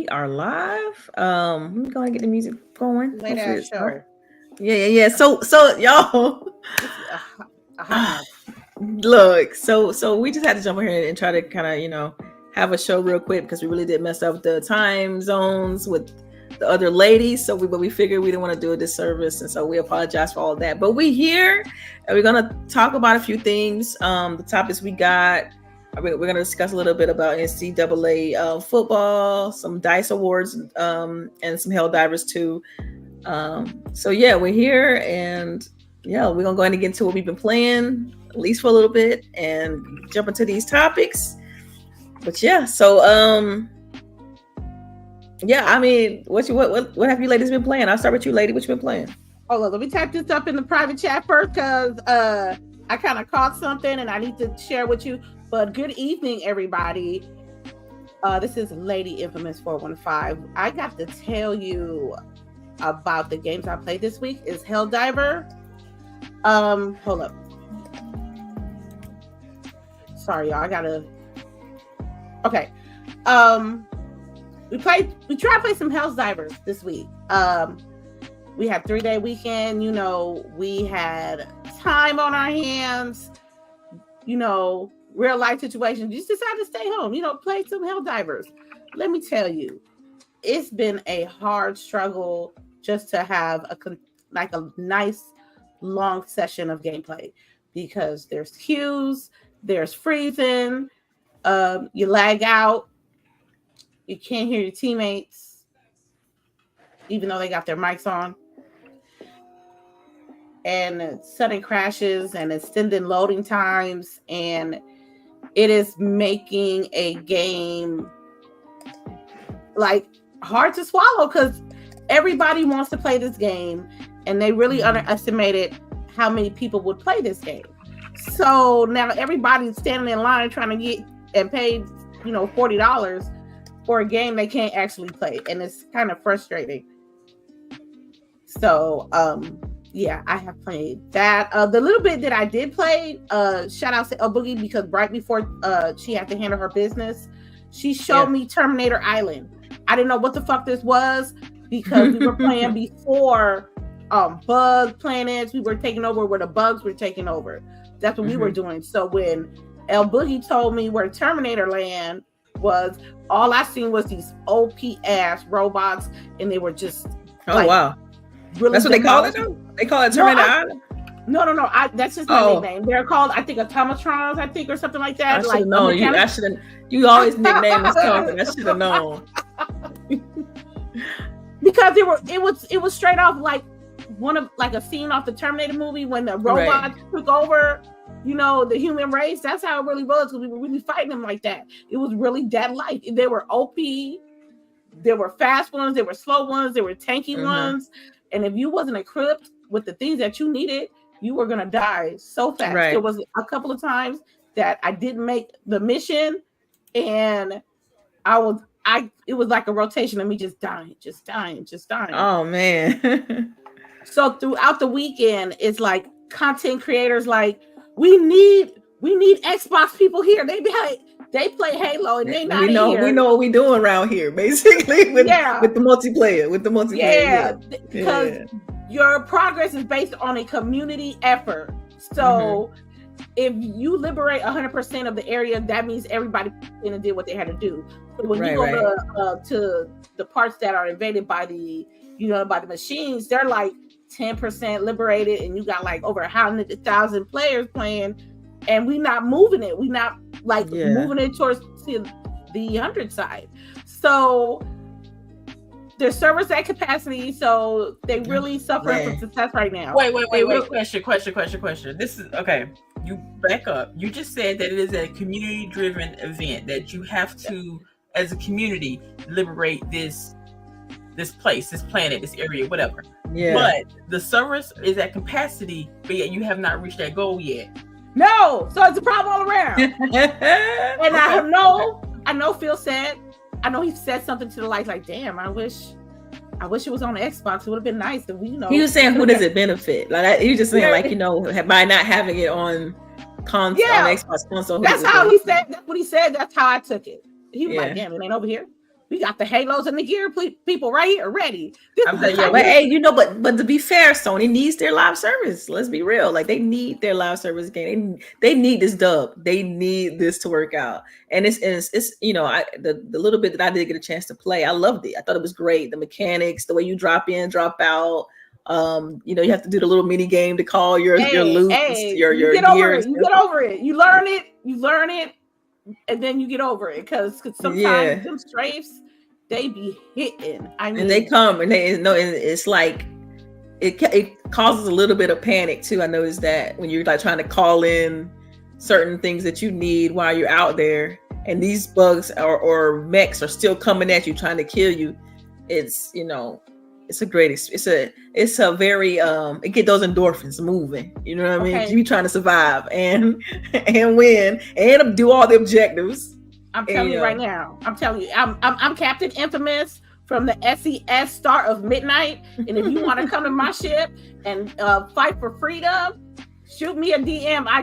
are live. Let me go and get the music going. Late Hopefully ass it's show. yeah. So y'all This is a hot mess. look, so we just had to jump in here and try to kind of, have a show real quick because we really did mess up the time zones with the other ladies. So we figured we didn't want to do a disservice, and so we apologize for all of that. But we here and we're gonna talk about a few things. The topics we got. We're going to discuss a little bit about NCAA football, some D.I.C.E awards, and some Helldivers too. So yeah, we're here, and yeah, we're gonna go ahead and get into what we've been playing, at least for a little bit, and jump into these topics. But yeah, so yeah, I mean, what have you ladies been playing? I'll start with you, lady. What you been playing? Hold on, let me type this up in the private chat first because I kind of caught something and I need to share with you. But good evening, everybody. This is Lady Infamous 415. I got to tell you about the games I played this week. Is Helldiver. Hold up. Sorry, y'all. I gotta. Okay. We tried to play some Helldivers this week. We had 3-day weekend. We had time on our hands. Real life situations, you just decided to stay home, play some Helldivers. Let me tell you, it's been a hard struggle just to have a nice long session of gameplay because there's queues, there's freezing, you lag out, you can't hear your teammates, even though they got their mics on. And sudden crashes and extended loading times, and it is making a game hard to swallow because everybody wants to play this game, and they really underestimated how many people would play this game. So now everybody's standing in line trying to get and pay, $40 for a game they can't actually play, and it's kind of frustrating. So, yeah, I have played that. The little bit that I did play, shout out to LBOOGIE because right before she had to handle her business, she showed me Terminator Island. I didn't know what the fuck this was because we were playing before Bug Planets. We were taking over where the bugs were taking over. That's what we were doing. So when LBOOGIE told me where Terminator Land was, all I seen was these OP ass robots, and they were just wow. Really, that's what they call it, though? They call it Terminator Island? No. That's just my nickname. They're called, I think, Automatrons, or something like that. I should have known. You always nickname this company. I should have known. Because it was straight off like a scene off the Terminator movie when the robots took over, the human race. That's how it really was, because we were really fighting them like that. It was really that light. They were OP. There were fast ones. There were slow ones. There were tanky ones. And if you wasn't equipped with the things that you needed, you were going to die so fast. Right. There was a couple of times that I didn't make the mission, and it was like a rotation of me just dying. Oh, man. So throughout the weekend, it's like content creators like, we need Xbox people here. They play Halo and they not here. We know what we doing around here, basically, with the multiplayer. Yeah, because your progress is based on a community effort. So if you liberate 100% of the area, that means everybody did what they had to do. So when you go to the parts that are invaded by the machines, they're like 10% liberated, and you got like over 100,000 players playing. And we not moving it. We not moving it towards the 100 side. So their servers at capacity. So they really suffering from success right now. Wait. Question. This is okay. You back up. You just said that it is a community-driven event, that you have to, as a community, liberate this place, this planet, this area, whatever. Yeah. But the servers is at capacity, but yet you have not reached that goal yet. No, so it's a problem all around. And I know Phil said, I know he said something to the like, damn, I wish it was on the Xbox. It would have been nice if we, He was saying, who does it benefit? Like, he was just saying, by not having it on console, on Xbox console. That's how he said. That's what he said. That's how I took it. He was like, damn, it ain't over here. We got the halos and the gear people right here ready. But hey, but to be fair, Sony needs their live service. Let's be real. Like, they need their live service game. They need this dub. They need this to work out. And it's the little bit that I did get a chance to play, I loved it. I thought it was great. The mechanics, the way you drop in, drop out. You have to do the little mini game to call your loot, your get over it. You get over it. You learn it, and then you get over it, because sometimes them strafes, they be hitting. I mean, and they come and and it's like it causes a little bit of panic too. I noticed that when you're like trying to call in certain things that you need while you're out there, and these bugs or mechs are still coming at you trying to kill you. It's it's a great, it's a very, it get those endorphins moving, you know what I mean? Okay. You trying to survive and win and do all the objectives. I'm telling you right now, I'm Captain Infamous from the SES Star of Midnight. And if you want to come to my ship and fight for freedom, shoot me a DM. I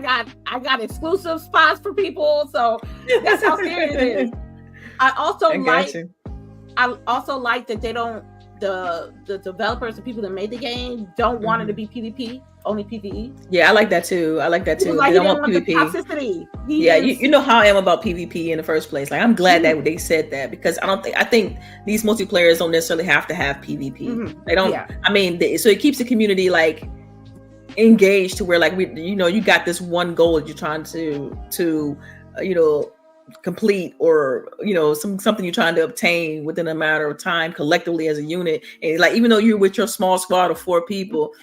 got exclusive spots for people. So that's how serious it is. I also like that they don't, the developers, the people that made the game, don't want it to be PvP, only PvE. Yeah, I like that too. Like, they don't want PvP. Toxicity. You know how I am about PvP in the first place. Like, I'm glad that they said that, because I think these multiplayers don't necessarily have to have PvP. Mm-hmm. They don't. Yeah. I mean, so it keeps the community like engaged to where like you got this one goal that you're trying to complete, or something you're trying to obtain within a matter of time collectively as a unit. And like, even though you're with your small squad of 4 people,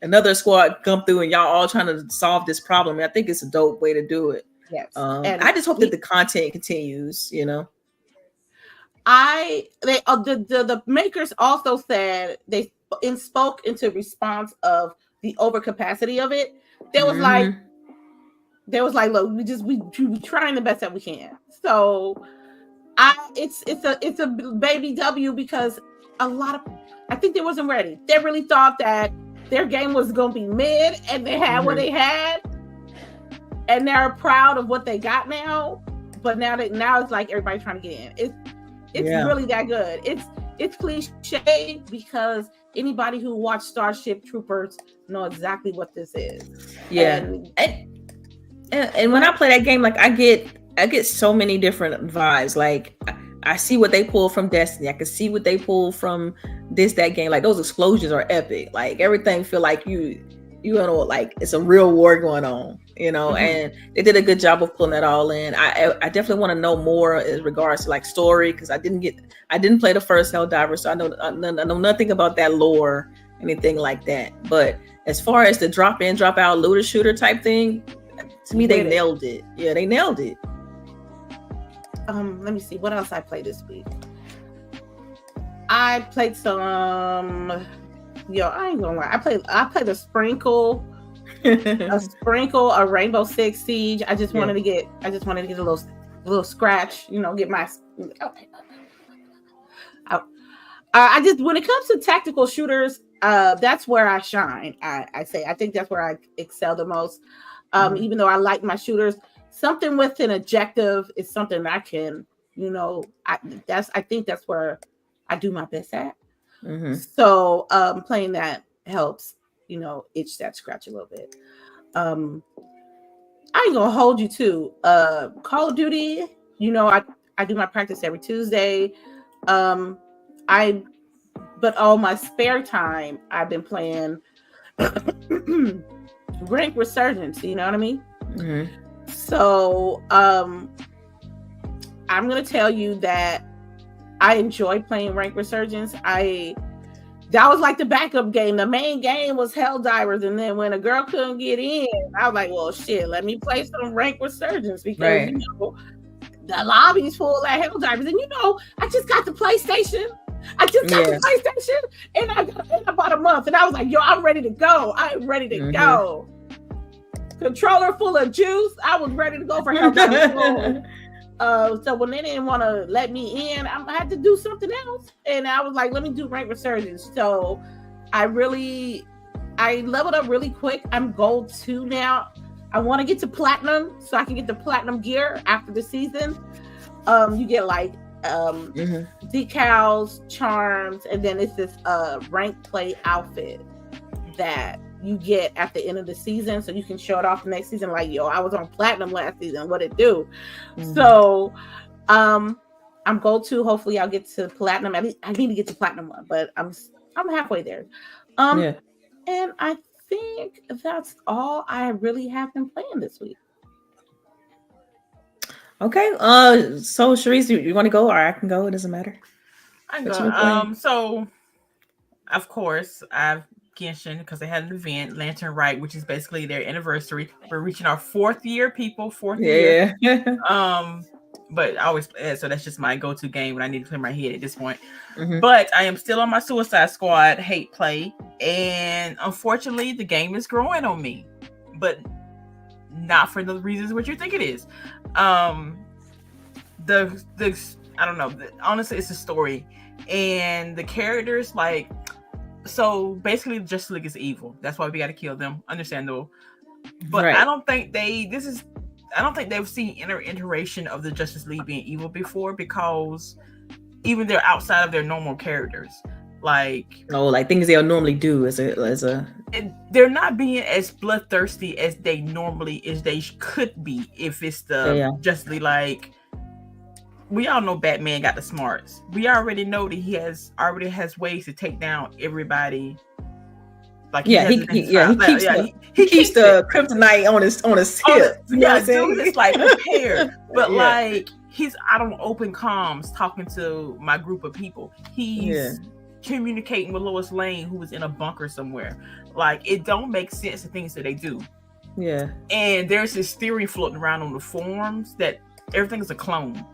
another squad come through and y'all all trying to solve this problem. I think it's a dope way to do it. Yes. And I just hope that the content continues, the makers also said they spoke into response of the overcapacity of it. There was like, look, we trying the best that we can. So it's a baby W, because I think they wasn't ready. They really thought that their game was going to be mid, and they had what they had, and they're proud of what they got now. But now it's like everybody's trying to get in. It's really that good. It's cliche, because anybody who watched Starship Troopers know exactly what this is. Yeah. And when I play that game, like, I get so many different vibes. Like, I see what they pull from Destiny. I can see what they pull from that game. Like, those explosions are epic. Like, everything feel like you like it's a real war going on, and they did a good job of pulling that all in. I definitely want to know more in regards to like story, because I didn't play the first Helldivers, so I know nothing about that lore, anything like that. But as far as the drop in, drop out looter shooter type thing, to me, they nailed it. Yeah, they nailed it. Let me see what else I played this week. I played some. I ain't gonna lie. I played a sprinkle, a Rainbow Six Siege. I just wanted to get a little scratch. Get my. I just, when it comes to tactical shooters, that's where I shine. I think that's where I excel the most. Even though I like my shooters, something with an objective is something I can, I think that's where I do my best at. Mm-hmm. So playing that helps, itch that scratch a little bit. I ain't gonna hold you to Call of Duty. I do my practice every Tuesday. But all my spare time, I've been playing Rank Resurgence, you know what I mean? Mm-hmm. So I'm gonna tell you that I enjoy playing Rank Resurgence. That was like the backup game. The main game was Helldivers, and then when a girl couldn't get in, I was like, well, shit, let me play some Rank Resurgence, because the lobby's full of Helldivers. And I just got the PlayStation. And I bought a month, and I was like, yo, I'm ready to go. I'm ready to go. Controller full of juice. I was ready to go for Helldivers. So when they didn't want to let me in, I had to do something else, and I was like, let me do Rank Resurgence. So I leveled up really quick. I'm gold 2 now. I want to get to platinum so I can get the platinum gear after the season. You get like decals, charms, and then it's this rank play outfit that you get at the end of the season, so you can show it off the next season. Like, yo, I was on platinum last season. What it do? So, I'm gold 2. Hopefully, I'll get to platinum. I need to get to platinum 1, but I'm halfway there. And I think that's all I really have been playing this week. Okay. So CHAREECE, you want to go, or I can go? It doesn't matter. I can go. So, of course, I've Genshin, because they had an event, Lantern Right, which is basically their anniversary. We're reaching our 4th year, people. 4th year. But I always play it, so that's just my go-to game when I need to clear my head at this point. But I am still on my Suicide Squad hate play, and unfortunately, the game is growing on me. But not for the reasons what you think it is. I don't know. Honestly, it's a story, and the characters, like, so basically, Justice League is evil. That's why we got to kill them. Understandable, but I don't think they've seen iteration of the Justice League being evil before, because even they're outside of their normal characters. Like things they'll normally do as a they're not being as bloodthirsty as they could be if it's the Justice League. Like, we all know Batman got the smarts. We already know that he already has ways to take down everybody. Like, he keeps the kryptonite on his hip. Dude is like prepared. But like, he's out on open comms talking to my group of people. He's communicating with Lois Lane, who was in a bunker somewhere. Like, it don't make sense, the things that they do. Yeah. And there's this theory floating around on the forums that everything is a clone.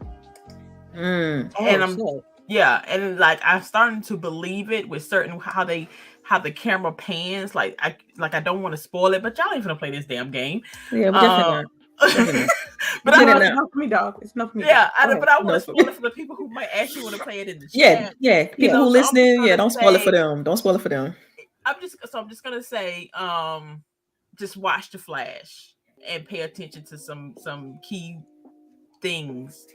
And I'm like, I'm starting to believe it with certain how the camera pans. Like I don't want to spoil it, but y'all ain't gonna play this damn game. Yeah, definitely. But it's enough for me, dog. It's enough for me. Yeah, but I want to spoil it for the people who might actually want to play it in the chat. People who listening, don't spoil it for them. Don't spoil it for them. I'm just gonna say, just watch The Flash and pay attention to some key things.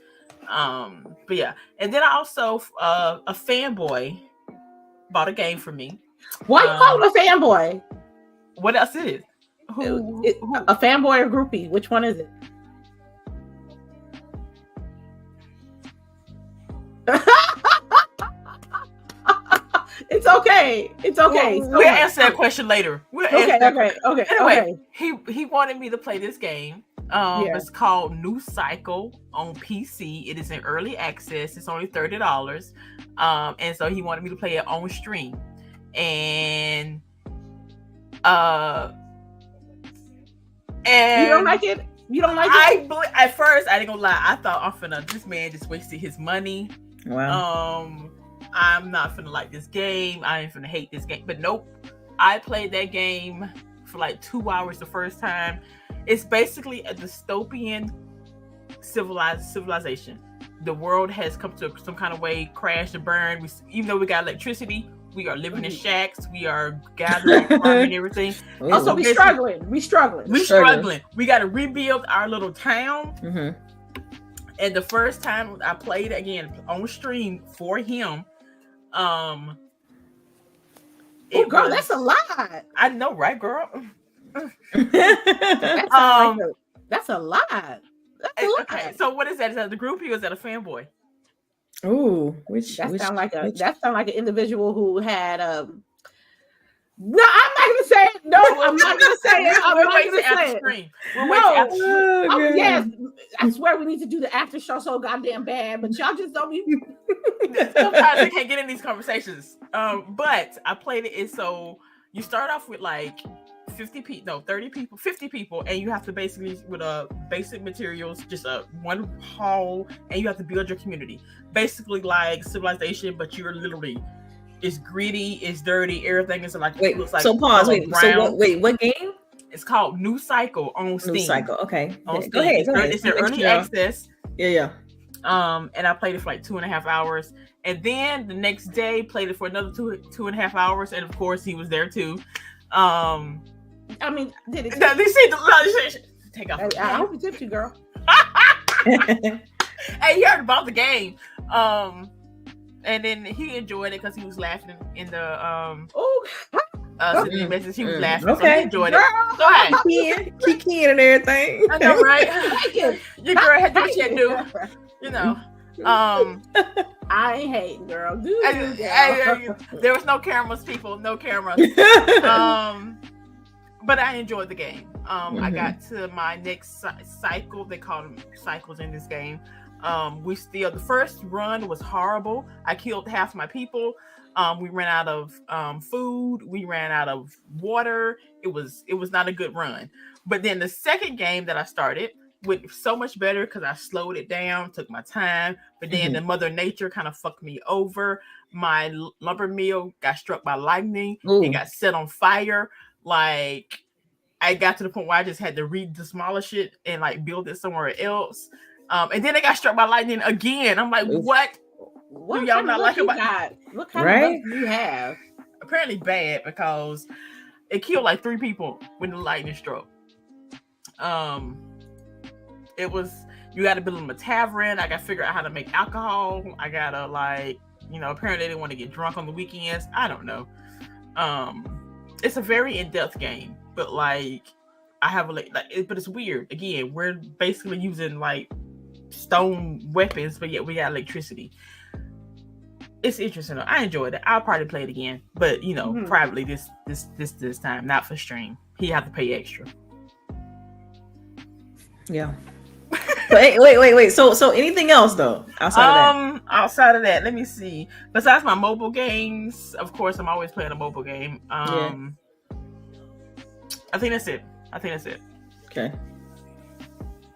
But yeah, and then I also a fanboy bought a game for me. Why you call him a fanboy? What else is it? Who? A fanboy or groupie? Which one is it? It's okay. It's okay. We'll answer that question later. Okay. Anyway, he wanted me to play this game. It's called New Cycle on PC. It is in early access. It's only $30. And so he wanted me to play it on stream. And you don't like it? You don't like it? At first, I ain't gonna lie. I thought this man just wasted his money. Wow. I'm not finna like this game. I ain't finna hate this game. But nope. I played that game for like 2 hours the first time. It's basically a dystopian civilization. The world has come to some kind of way, crash and burn. Even though we got electricity, we are living in shacks. We are gathering, farming, everything. Also, we struggling. We struggling. We got to rebuild our little town. And the first time I played again on stream for him, girl, that's a lot. I know, right, girl? That's a lot. Okay, so what is that? Is that the groupie or is that a fanboy? Oh, that sound like an individual who had No, I'm not gonna say it. No, I'm not gonna say it. I'm not gonna say it. No. Yes, I swear we need to do the after show so goddamn bad, but y'all just don't even. Sometimes we can't get in these conversations. But I played it. So you start off with like 30 people, 50 people, and you have to basically with basic materials, just one hall, and you have to build your community. Basically like Civilization, but you're literally. It's gritty, it's dirty, everything is like. Wait, looks like so pause. What game? It's called New Cycle on Steam. New Cycle, okay. On Steam. Go ahead. It's in early access. Yeah. And I played it for like 2.5 hours, and then the next day played it for another 2.5 hours, and of course he was there too. I mean, did it? Take off. I hope he tipped you, girl. Hey, you heard about the game. And then he enjoyed it because he was laughing in the Oh, message. He was laughing, Okay. so he enjoyed it. Go ahead. Kiki and everything. I know, right? thank you. Your girl had to do what she had to do. You know. I ain't hating, girl. Do you, girl? There was no cameras, people. No cameras. But I enjoyed the game. I got to my next cycle. They call them cycles in this game. The first run was horrible. I killed half my people. We ran out of food. We ran out of water. It was not a good run. But then the second game that I started went so much better because I slowed it down, took my time. But then the Mother Nature kind of fucked me over. My lumber mill got struck by lightning. Ooh. It got set on fire. Like, I got to the point where I just had to demolish it and like build it somewhere else. And then it got struck by lightning again. I'm like, what? What do y'all kind not of like luck about? you got? What kind of luck do you have? Apparently bad, because it killed like 3 people when the lightning struck. It was, you got to build them a tavern. I got to figure out how to make alcohol. I gotta apparently they didn't want to get drunk on the weekends. I don't know. It's a very in-depth game, but like I have but it's weird. Again, we're basically using like stone weapons, but yet we got electricity. It's interesting. I enjoyed it. I'll probably play it again, but probably this time, not for stream. He have to pay extra. Yeah. Wait. So anything else though outside of that? Outside of that, let me see. Besides my mobile games, of course, I'm always playing a mobile game. I think that's it. Okay.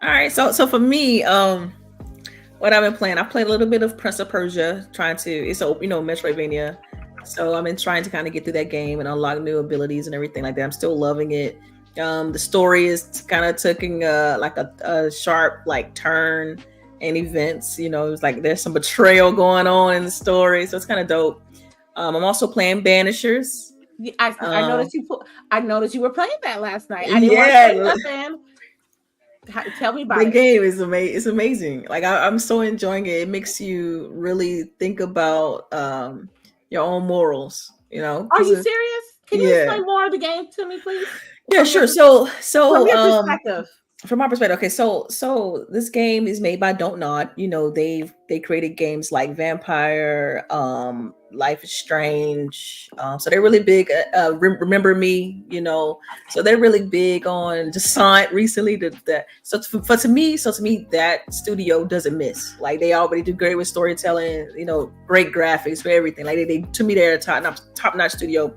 All right. So for me, what I've been playing, I played a little bit of Prince of Persia. It's Metroidvania. So I've been trying to kind of get through that game and unlock new abilities and everything like that. I'm still loving it. The story is kind of taking a sharp turn in events. It's like there's some betrayal going on in the story, so it's kind of dope. I'm also playing Banishers. I noticed you were playing that last night. I didn't want to say nothing. Tell me about it. The game is amazing. It's amazing. Like I'm so enjoying it. It makes you really think about your own morals. Are you serious? Can you explain more of the game to me, please? Yeah, sure. So from your perspective. From my perspective, okay. So this game is made by Don't Nod. They created games like Vampire, Life is Strange. So they're really big. Remember Me, So they're really big on Descent recently. To me, that studio doesn't miss. Like they already do great with storytelling. Great graphics for everything. Like to me, they're a top-notch studio.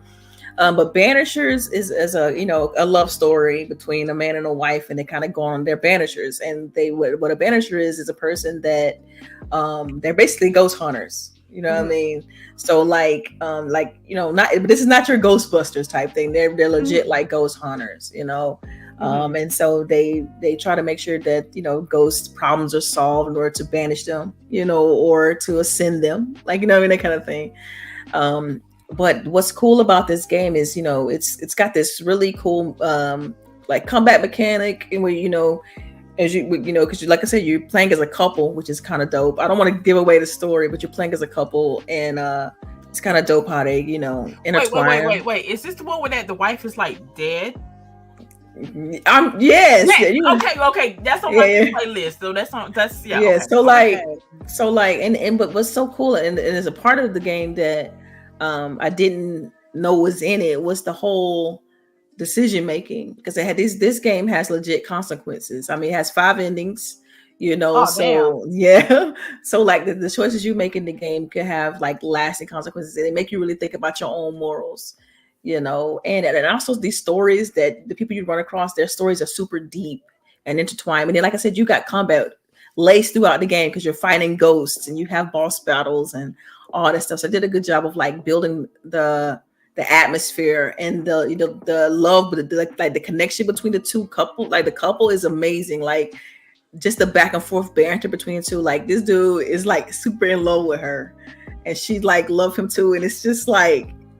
But Banishers is a love story between a man and a wife, and they kind of go on their banishers. And what a banisher is a person that they're basically ghost hunters. You know what I mean? So not, but this is not your Ghostbusters type thing. They're legit like ghost hunters. And so they try to make sure that ghost problems are solved in order to banish them, or to ascend them, that kind of thing. But what's cool about this game is, it's got this really cool combat mechanic, and where as because like I said, you're playing as a couple, which is kind of dope. I don't want to give away the story, but you're playing as a couple, and it's kind of dope how they intertwine. Wait. Is this the one where the wife is dead? Yes. Okay. That's on my playlist. So that's. Okay. But what's so cool, and there's a part of the game that I didn't know was in it, was the whole decision making, because this game has legit consequences. I mean, it has 5 endings, so the choices you make in the game could have lasting consequences, and they make you really think about your own morals, and also these stories that the people you run across, their stories are super deep and intertwined. And then, like I said, you got combat laced throughout the game because you're fighting ghosts and you have boss battles and all that stuff. So I did a good job of building the atmosphere and the love, but the connection between the two couple. The couple is amazing. Just the back and forth banter between the two. This dude is super in love with her, and she love him too. And it's just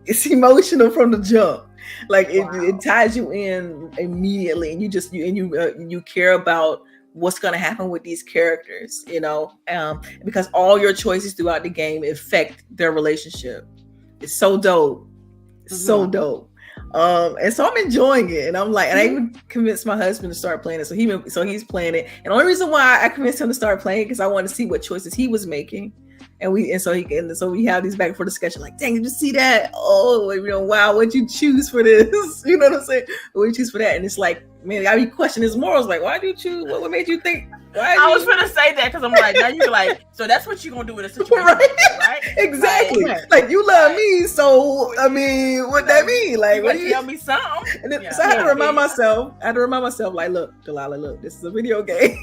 it's emotional from the jump. It ties you in immediately, and you care about what's going to happen with these characters, you know, because all your choices throughout the game affect their relationship. It's so dope. So dope. And so I'm enjoying it, and I'm like, and I even convinced my husband to start playing it. So he's playing it, and the only reason why I convinced him to start playing it because I wanted to see what choices he was making, so we have these back and forth discussion. Like, dang, did you see that? Oh, you know, wow, what'd you choose for this? You know what I'm saying? What did you choose for that? And it's like, man, I be questioning his morals. Like, why did you choose? What made you think? I was gonna say that because I'm like, now you're like, so that's what you're gonna do in a situation, right? Exactly. Like, you love me, so I mean, what that mean? Like, what you tell me something? And then, so I had to remind myself. Like, look, Delilah, look, this is a video game.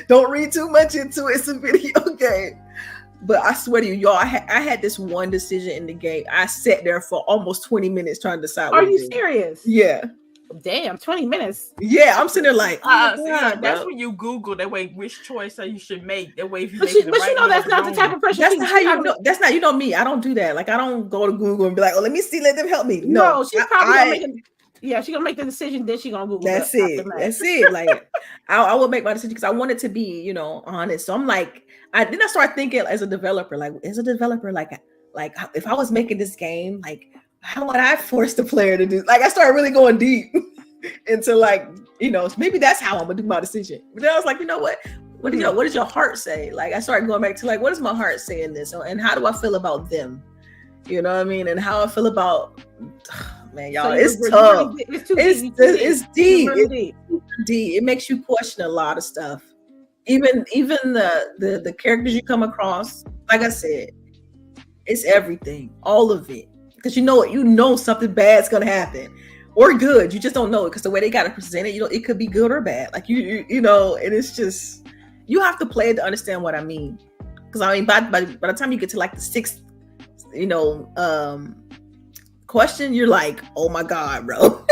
Don't read too much into it. It's a video game. But I swear to you, y'all, I had this one decision in the game. I sat there for almost 20 minutes trying to decide. Are you serious? Yeah. Damn, 20 minutes. Yeah, I'm sitting there like, that's when you Google that way which choice you should make. That way, if you but you know that's not the type of person. That's not how you know. That's not, you know me. I don't do that. Like, I don't go to Google and be like, oh, let me see, let them help me. No, she's probably she's gonna make the decision. Then she's gonna Google. That's it. Like, I will make my decision because I want it to be, you know, honest. So I'm like, I start thinking as a developer, like if I was making this game, like, how would I force the player to do? Like, I started really going deep into, like, you know, maybe that's how I'm gonna do my decision. But then I was like, you know what? What does your heart say? Like, I started going back to, like, what does my heart say in this? And how do I feel about them? You know what I mean? And how I feel about, man, y'all, it's tough. It's deep. It's deep. It makes you question a lot of stuff. Even the characters you come across, like I said, it's everything, all of it. Because you know something bad's gonna happen, or good. You just don't know it because the way they got to present it, you know, it could be good or bad. Like you know, and it's just, you have to play it to understand what I mean. Because I mean, by the time you get to like the sixth, you know, question, you're like, oh my god, bro.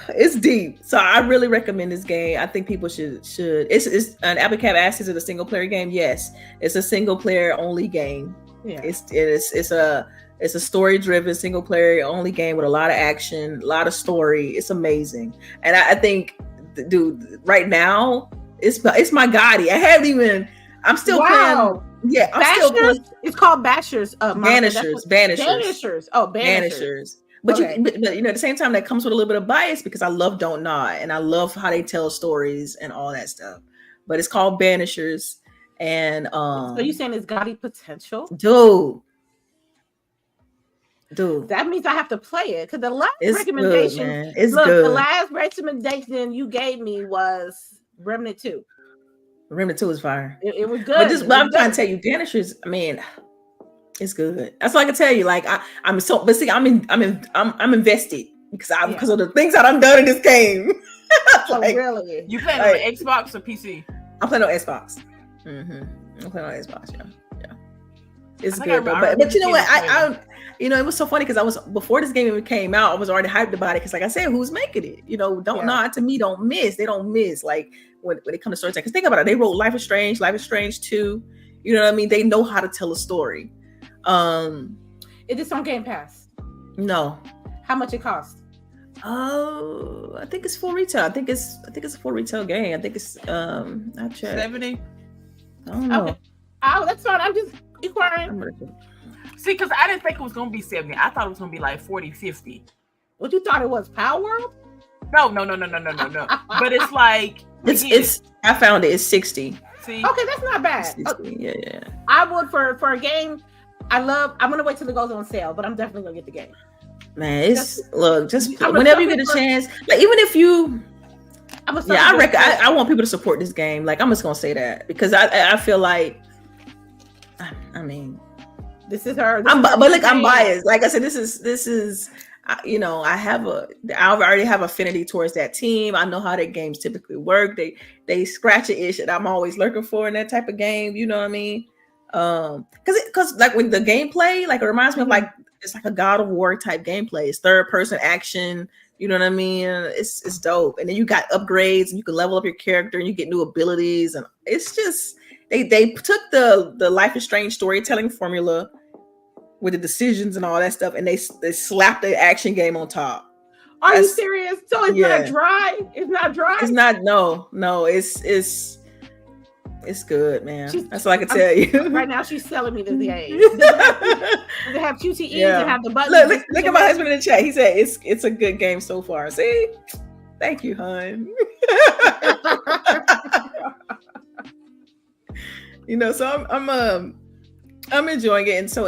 It's deep. So I really recommend this game. I think people should. It's an Applecap asks, is it a single player game? Yes, it's a single player only game. Yeah. It's a story driven single player only game with a lot of action, a lot of story. It's amazing, and I think, dude, right now it's my Gotti. I'm still playing. Yeah, I'm still playing. It's called Bashers. Banishers. Oh, Banishers. But but you know, at the same time, that comes with a little bit of bias because I love Don't Nod and I love how they tell stories and all that stuff. But it's called Banishers, and so you saying it's Gotti potential, dude? That means I have to play it because the last recommendation, good. The last recommendation you gave me was Remnant 2. Remnant 2 is fire. It was good. But I'm trying to tell you, Banishers, I mean, it's good. That's all I can tell you. Like, I'm invested because of the things that I've done in this game. Like, really? You playing on Xbox or PC? I'm playing on Xbox. I'm playing on Xbox. Yeah. It's good, but you know what? I you know, it was so funny because before this game even came out, I was already hyped about it because, like I said, who's making it? You know, Don't Nod to me don't miss. They don't miss. Like when it comes to storytelling. Because think about it, they wrote Life is Strange 2. You know what I mean? They know how to tell a story. Is this on Game Pass? No. How much it cost? Oh, I think it's full retail. I think it's a full retail game. I think it's I checked. 70. I don't know. Okay. Oh, that's fine. I'm just inquiring. See, because I didn't think it was gonna be 70. I thought it was gonna be like 40, 50. What you thought it was? Power World? No. But it's like it's I found it. It's 60. See? Okay, that's not bad. 60. Yeah. I would for a game. I'm gonna wait till it goes on sale, but I'm definitely gonna get the game. Man, whenever you get a chance, like even if you, I want people to support this game. Like, I'm just gonna say that because I feel like, I mean, this is her. I'm biased. Like I said, this is. You know, I already have affinity towards that team. I know how their games typically work. They scratch an itch that I'm always looking for in that type of game. You know what I mean? Because like when the gameplay, like it reminds me of like it's like a God of War type gameplay. It's third person action. You know what I mean? It's dope. And then you got upgrades and you can level up your character and you get new abilities. And it's just they took the Life is Strange storytelling formula with the decisions and all that stuff, and they slapped the action game on top. Are you serious? So it's not dry? It's not dry? It's not, no, it's good, man. That's all I can tell you. Right now, she's selling me the game. Does it have QTEs? Yeah. It have the buttons? Look at my husband in the chat. He said it's a good game so far. See? Thank you, hon. You know, so I'm enjoying it, and so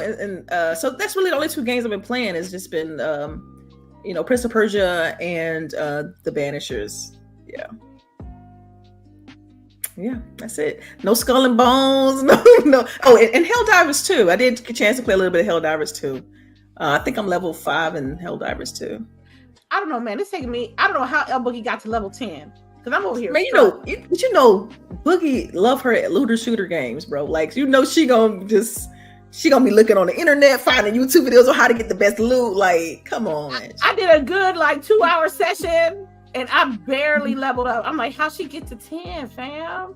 that's really the only 2 games I've been playing. It's just been you know, Prince of Persia and the Banishers. Yeah, that's it. No Skull and Bones. No. Oh, and Helldivers 2. I did get a chance to play a little bit of Helldivers 2. I think I'm level 5 in Helldivers 2. I don't know, man. It's taking me. I don't know how LBOOGIE got to level 10 because I'm over here. Man, you know, Boogie love her looter shooter games, bro. Like, you know, she gonna be looking on the internet, finding YouTube videos on how to get the best loot. Like, come on. I did a good 2-hour session. And I barely leveled up. I'm like, how she get to 10, fam? I'm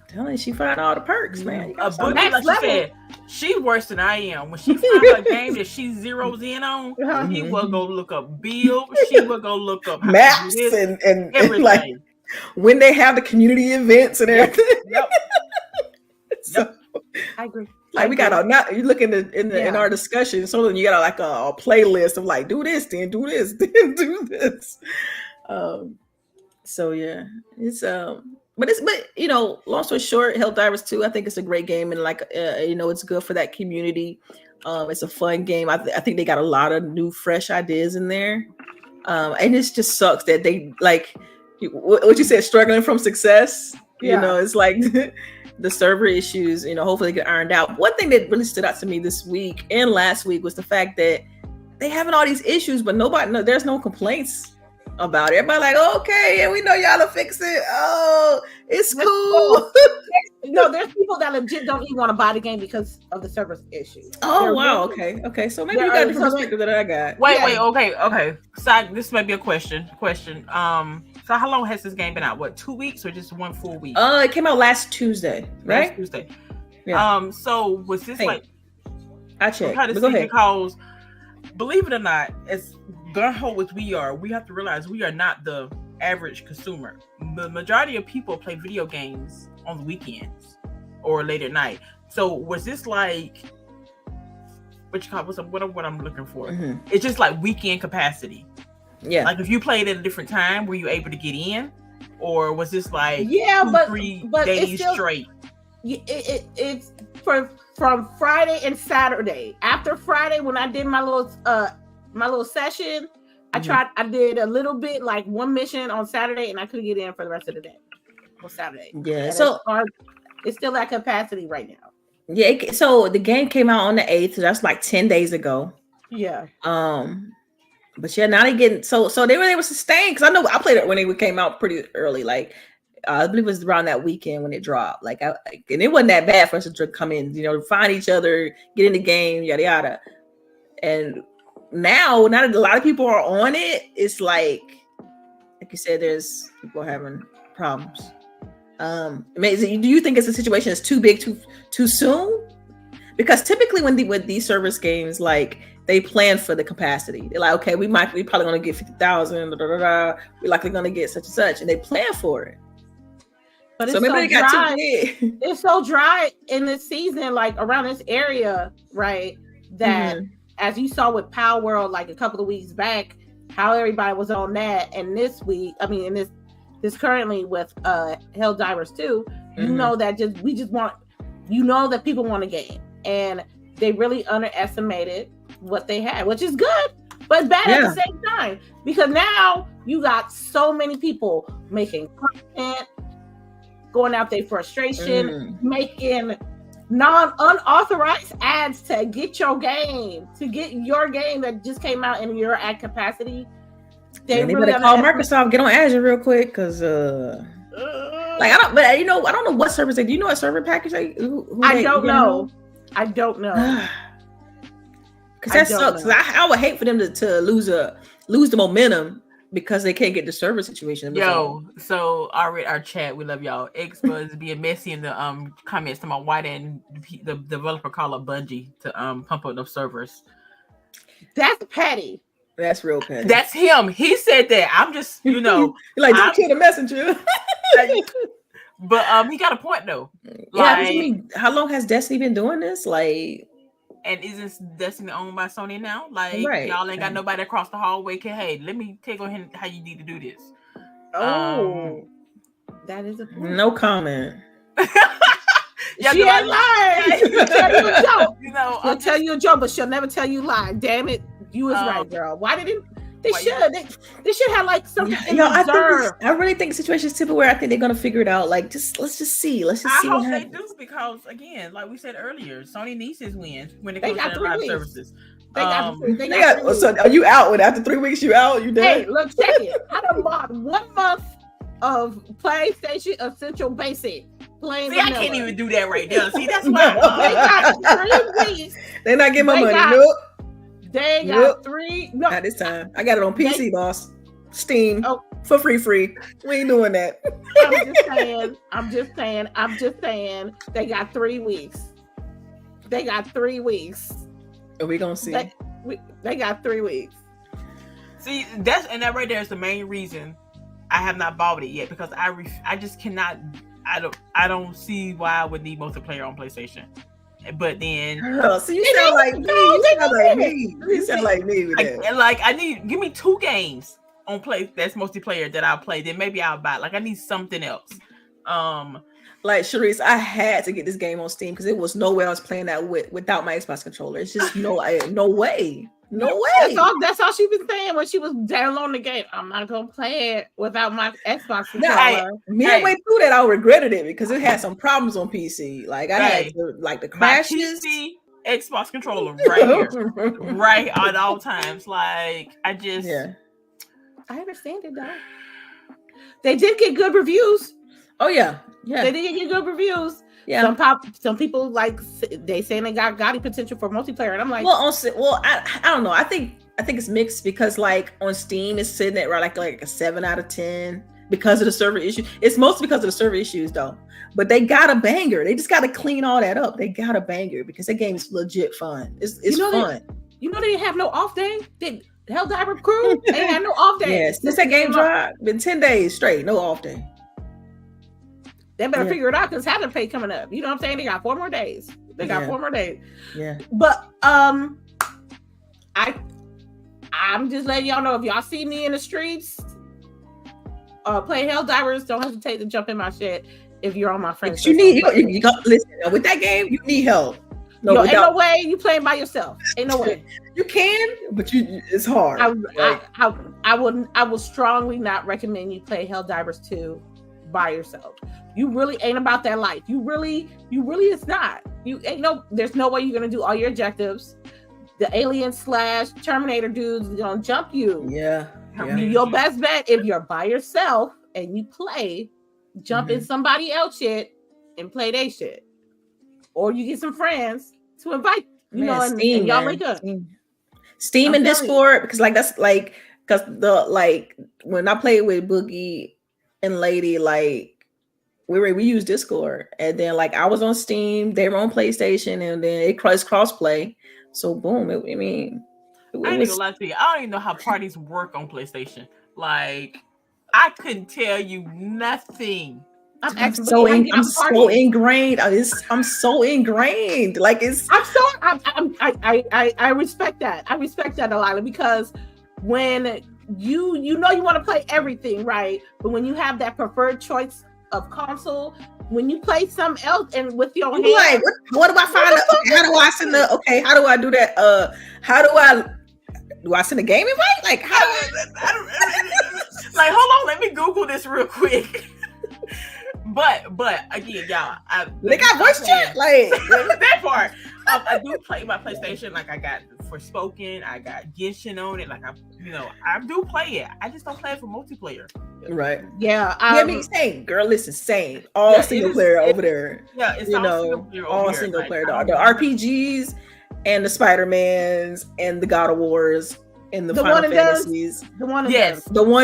telling you, she find all the perks, man. Boogie, like she said, she's worse than I am. When she finds a game that she zeroes in on, she will go look up builds. She will go look up maps and everything. Like, when they have the community events and everything. Yep. So, I agree. Like, we got you look in our discussion, so then you got a playlist of do this, then do this, then do this. So yeah, it's but you know, long story short, Helldivers 2, I think it's a great game, and you know, it's good for that community. It's a fun game. I think they got a lot of new, fresh ideas in there, and it just sucks that they what you said, struggling from success. You know, it's like the server issues. You know, hopefully get ironed out. One thing that really stood out to me this week and last week was the fact that they having all these issues, but there's no complaints about it. Everybody okay, yeah, we know y'all will fix it. Oh, it's cool. No, there's people that legit don't even want to buy the game because of the service issues. Oh, wow. Okay. So maybe you got a different perspective than I got. Wait. Okay. Side, this might be a question. So how long has this game been out? What, 2 weeks or just 1 full week? It came out last Tuesday, right? Last Tuesday. Yeah. So was this I checked. Go ahead. Because believe it or not, as gung-ho as we are, we have to realize we are not the average consumer. The majority of people play video games on the weekends or late at night. So was this what I'm looking for? Mm-hmm. It's just weekend capacity. Yeah. Like if you played at a different time, were you able to get in? Or was this 3 days straight? It's from Friday and Saturday. After Friday, when I did my little session, I did a little bit, 1 mission on Saturday, and I couldn't get in for the rest of the day on Saturday. Yeah, and so it's still at capacity right now. Yeah, so the game came out on the 8th, so that's 10 days ago. Yeah. But yeah, now they getting so they were able to sustain, because I know I played it when it came out pretty early. I believe it was around that weekend when it dropped. And it wasn't that bad for us to come in, find each other, get in the game, yada yada. And now that a lot of people are on it, it's like you said, there's people having problems. Do you think it's a situation that's too big too soon? Because typically with these service games, they plan for the capacity. They're like, okay, we probably gonna get 50,000. We're likely gonna get such and such, and they plan for it. But it's so maybe they got too big. It's so dry in this season, around this area, right? That as you saw with Power World, a couple of weeks back, how everybody was on that, and this week, in this currently with Helldivers 2, you know that that people want a game, and they really underestimated what they had, which is good, but bad at the same time, because now you got so many people making content, going out their frustration, making unauthorized ads to get your game that just came out and you're at capacity. They really better call Microsoft, get on Azure real quick, because I don't know what servers they do. You know what server package I don't know. Because that sucks. I would hate for them to lose the momentum because they can't get the server situation. So our chat, we love y'all. X was being messy in the comments to my why didn't the developer call up Bungie to pump up those servers. That's petty. That's real petty. That's him. He said that. I'm just, You're like, don't kill the messenger. But he got a point though. Yeah, I mean, how long has Destiny been doing this? Like, and isn't Destiny owned by Sony now? Like, right. Y'all ain't got nobody across the hallway. Hey, let me take on how you need to do this. Oh, that is a point. No comment. Yeah, she ain't lying. She'll tell you a joke. She'll tell you a joke, but she'll never tell you lie. Damn it, you was right, girl. Why didn't they? They should have like something. I really think the situation is typical where I think they're gonna figure it out. Like, let's just see. I hope they do, because again, like we said earlier, Sony needs his wins when it comes to live services. So are you out? When after 3 weeks you out? You done? Hey, look, check it. I done bought 1 month of PlayStation Essential Basic. See, I can't even do that right now. See, that's why they got 3 weeks. They're not getting my money. Nope. They got 3. No, not this time. I got it on PC, boss. Steam for free. We ain't doing that. I'm just saying. They got 3 weeks. They got 3 weeks. Are we gonna see? They got 3 weeks. See, that right there is the main reason I have not bought it yet, because I just cannot. I don't see why I would need multiplayer on PlayStation. But then, so you sound like me. You sound like me with that. Like, give me 2 games on that's multiplayer that I'll play. Then maybe I'll buy. Like, I need something else. Like, CHAREECE, I had to get this game on Steam because it was no way I was playing that without my Xbox controller. It's just no way. That's all she was saying when she was downloading the game. I'm not gonna play it without my Xbox controller. Midway through that, I regretted it because it had some problems on PC. Like, I had to, like, the crashes. PC, Xbox controller right here, right at all times. Like, I understand it though. They did get good reviews. Oh yeah. They did get good reviews. Yeah, some people like they saying they got Gotti potential for multiplayer, and I'm like, I don't know. I think it's mixed because like on Steam it's sitting at like a 7 out of 10 because of the server issue. It's mostly because of the server issues though. But they got a banger. They just got to clean all that up. They got a banger because that game is legit fun. It's fun. They didn't have no off day. The Helldiver crew they had no off day. Yes, since that game dropped, been 10 days straight, no off day. They better figure it out because Halloween pay coming up. You know what I'm saying? They got 4 more days. Yeah. But I'm just letting y'all know, if y'all see me in the streets play Helldivers, don't hesitate to jump in my shit if you're on my friends. You got listen with that game. You need help. No, ain't no way you playing by yourself. Ain't no way. You can, but it's hard. I would strongly not recommend you play Helldivers 2 by yourself. You really ain't about that life. You really it's not. There's no way you're gonna do all your objectives. The alien/Terminator dudes gonna jump you. Yeah. Your best bet, if you're by yourself and you play, jump in somebody else shit and play their shit. Or you get some friends to invite, and y'all link up. Steam and Discord, because when I played with Boogie and Lady, like we use Discord, and then like I was on Steam, they were on PlayStation, and then it cross-play. So boom, I ain't gonna lie to you. I don't even know how parties work on PlayStation. Like, I couldn't tell you nothing. I'm so ingrained. I'm so ingrained. Like it's. I respect that. I respect that a lot, because when you want to play everything, right? But when you have that preferred choice of console, when you play something else and with your hand, like, what do I find? How do I send the? Okay, how do I do that? How do I send a game invite? Like how? Like, hold on, let me Google this real quick. But again, y'all, they got voice chat, like that part. I do play my PlayStation. Like, I got Forspoken, I got Genshin on it. Like, I do play it. I just don't play it for multiplayer. Right? Yeah. Same, girl. Listen, same. All single player over there. Yeah, it's all single player. The RPGs and the Spider-Mans and the God of Wars and the Final Fantasies. The one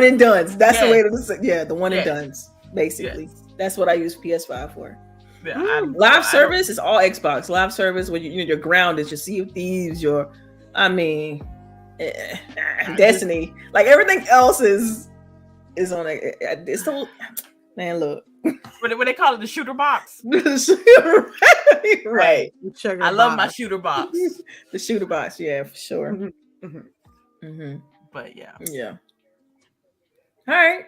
and dones. That's the way to say. Yeah, the one and dones. Basically. Yes. That's what I use PS5 for. Yeah, live service is all Xbox. Live service, when your ground is your Sea of Thieves, Destiny. Like everything else is on a. It's so man. Look, what they call it, the shooter box. Right. I love my shooter box. The shooter box, yeah, for sure. But yeah. All right.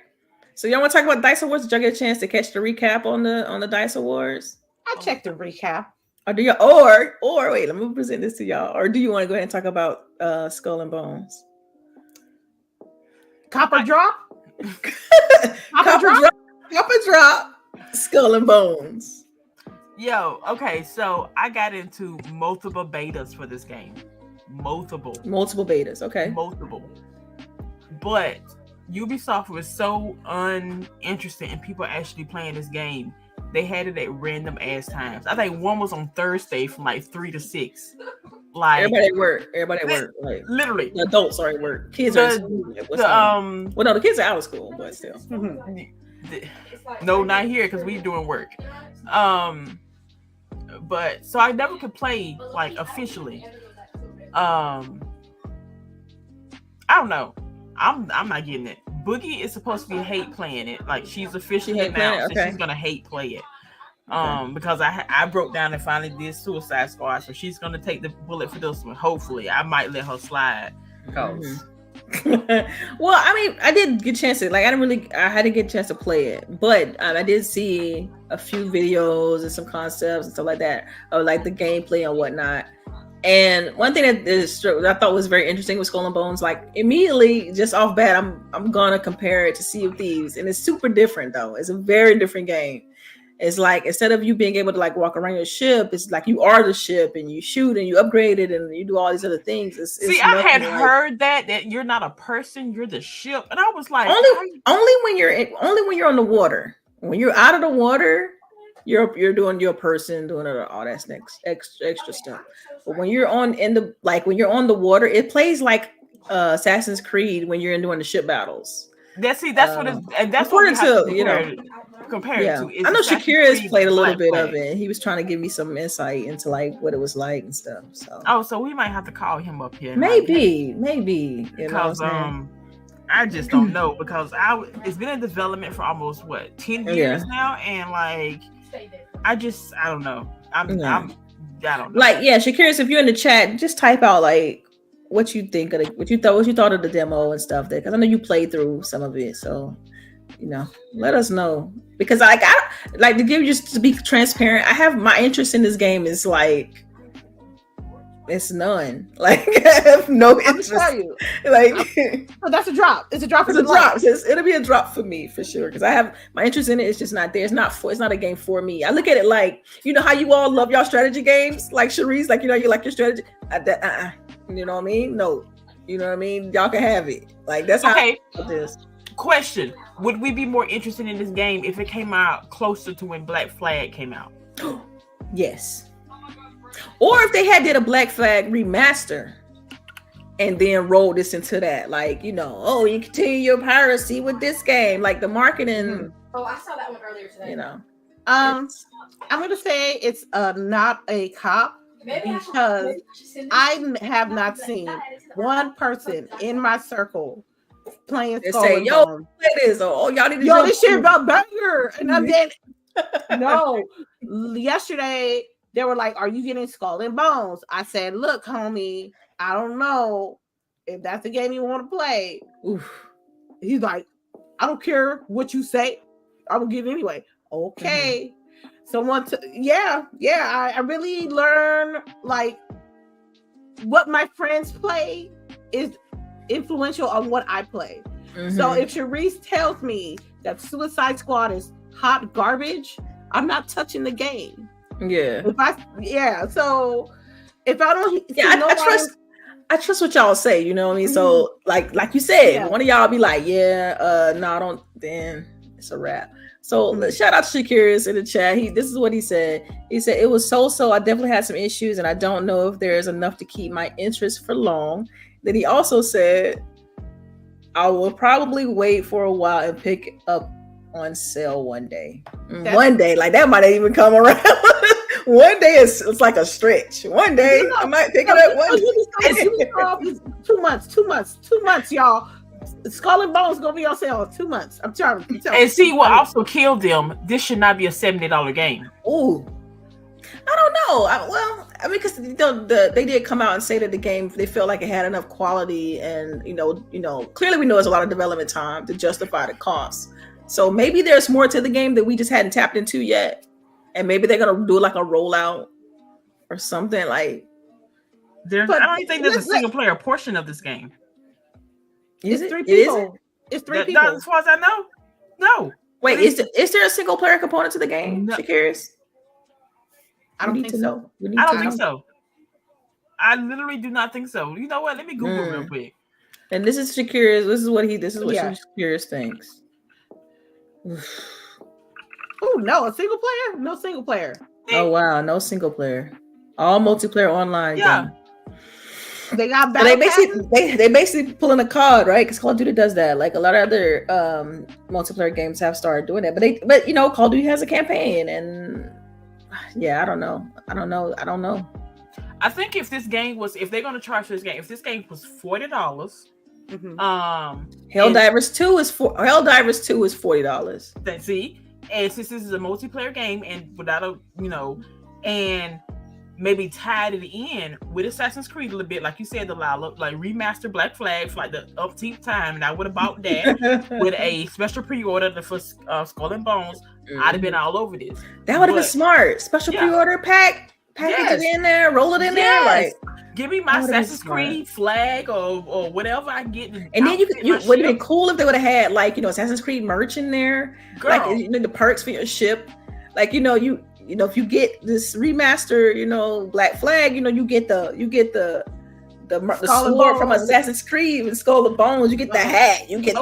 So y'all want to talk about D.I.C.E Awards? Did y'all get a chance to catch the recap on the D.I.C.E Awards? I checked the recap. Or do you or wait, let me present this to y'all. Or do you want to go ahead and talk about Skull and Bones? Copper drop? Copper drop. Skull and Bones. Yo, okay, so I got into multiple betas for this game. Multiple betas, okay. But Ubisoft was so uninterested in people actually playing this game. They had it at random ass times. I think one was on Thursday from like 3 to 6. Like everybody at work. Like literally. The adults are at work. Kids are at school. Well, no, the kids are out of school, but still. No, not here because we doing work. But so I never could play like officially. I don't know. I'm not getting it. Boogie is supposed to be hate playing it. Like she's officially announced that she's gonna hate play it. Because I broke down and finally did Suicide Squad, so she's gonna take the bullet for this one. Hopefully, I might let her slide. Cause well, I mean, I did get a chance to I had to get a chance to play it, but I did see a few videos and some concepts and stuff like that of like the gameplay and whatnot. And one thing that I thought was very interesting with Skull and Bones, like immediately just off bat, I'm gonna compare it to Sea of Thieves, and it's super different though. It's a very different game. It's like instead of you being able to like walk around your ship, it's like you are the ship and you shoot and you upgrade it and you do all these other things. I had heard that you're not a person, you're the ship, and I was like, only when you're on the water. When you're out of the water, you're doing your person, doing all that next extra stuff. But when you're on when you're on the water, it plays like Assassin's Creed when you're doing the ship battles. That's what it's, and that's what compare it to. I know Shakira's played a little bit of it. He was trying to give me some insight into like what it was like and stuff. So we might have to call him up here. Maybe because I just don't know because it's been in development for almost 10 years now, and like I don't know. I don't know. Like Shakira's, if you're in the chat, just type out like what you think of what you thought of the demo and stuff there, because I know you played through some of it, so let us know, because I like to give, just to be transparent, I have my interest in this game is like it's none. Like I have no interest. I'll tell you. Like that's a drop. It's a drop. It'll be a drop for me for sure, because I have my interest in it. It's just not there. It's not a game for me. I look at it like, how you all love y'all strategy games, like CHAREECE, like you like your strategy. You know what I mean? No, you know what I mean. Y'all can have it. Like that's how it is. Question: would we be more interested in this game if it came out closer to when Black Flag came out? Yes. Or if they did a Black Flag remaster and then rolled this into that, like, you continue your piracy with this game, like the marketing. Oh, I saw that one earlier today. I'm gonna say it's not a cop, because I have not seen one person in my circle playing Skull and Bones. Play this, or y'all need to this shit about banger, and I'm dead. No, yesterday they were like, "Are you getting Skull and Bones?" I said, "Look, homie, I don't know if that's the game you want to play." Oof. He's like, "I don't care what you say, I will get it anyway." Okay. I really learn like what my friends play is influential on what I play. So if CHAREECE tells me that Suicide Squad is hot garbage, I'm not touching the game. So if I don't, I trust what y'all say. You know what I mean? So like you said, one of y'all be like, no, I don't. Then it's a wrap. So shout out to Shakira's in the chat. This is what he said. He said, "It was so. I definitely had some issues, and I don't know if there's enough to keep my interest for long." Then he also said, "I will probably wait for a while and pick up on sale one day." One day, like that might even come around. One day it's like a stretch. One day I might pick it up. One day. 2 months, y'all. Skull and Bones gonna be on sale in 2 months. I'm telling you. And see what also killed them. This should not be a $70 game. Ooh, I don't know. I mean, because they did come out and say that the game, they felt like it had enough quality, and clearly we know there's a lot of development time to justify the cost. So maybe there's more to the game that we just hadn't tapped into yet, and maybe they're gonna do like a rollout or something like. I don't think there's a single player portion of this game. It's 3 people. It's 3 people. As far as I know, no. Wait, is there a single player component to the game? No. Curious. I don't think so. I don't think so. I literally do not think so. You know what? Let me Google real quick. And this is Shakira's. This is what Shakira's thinks. Oh no, a single player? No single player. Oh wow, no single player. All multiplayer online. Yeah. Game. They got they basically pulling a card, right? Because Call of Duty does that. Like a lot of other multiplayer games have started doing that. But Call of Duty has a campaign, and yeah, I don't know. I think if they're gonna charge for this game, if this game was $40, Helldivers 2 is $40. See, and since this is a multiplayer game and without and maybe tied it in with Assassin's Creed a little bit, like you said, Delilah, like remaster Black Flag for like the umpteenth time, and I would have bought that with a special pre-order for Skull and Bones. I'd have been all over this. That would have been smart. Special pre-order package it in there, roll it in there, like. Give me my Assassin's Creed flag or whatever I get. And then you would have been cool if they would have had like Assassin's Creed merch in there, girl. Like the perks for your ship, like if you get this remaster, Black Flag, you get the sword from Assassin's Creed and Skull and Bones. You get the hat. You get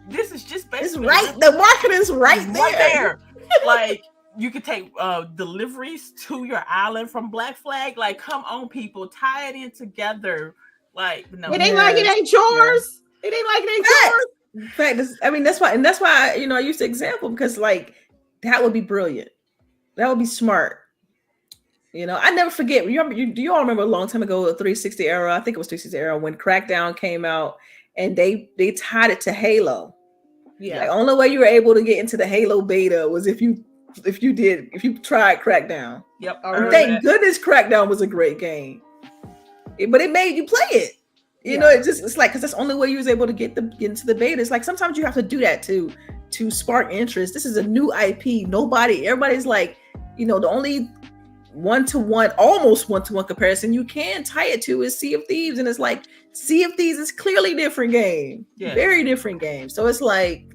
this is just basically right. The marketing is right there. Like you could take deliveries to your island from Black Flag. Like, come on, people, tie it in together. Like, no, it ain't like it ain't yours. Yeah. It ain't like it ain't yours. In fact, that's why I used the example, because like that would be brilliant. That would be smart. I never forget. Do you all remember a long time ago, the 360 era? I think it was 360 era when Crackdown came out, and they tied it to Halo. Yeah. Like, only way you were able to get into the Halo beta was if you tried Crackdown. Yep. Thank goodness Crackdown was a great game. But it made you play it. It's like, because that's the only way you was able to get into the beta. It's like sometimes you have to do that to spark interest. This is a new IP. Everybody's like, the only almost one-to-one comparison you can tie it to is Sea of Thieves. And it's like, Sea of Thieves is clearly a different game. Yeah. Very different game. So it's like,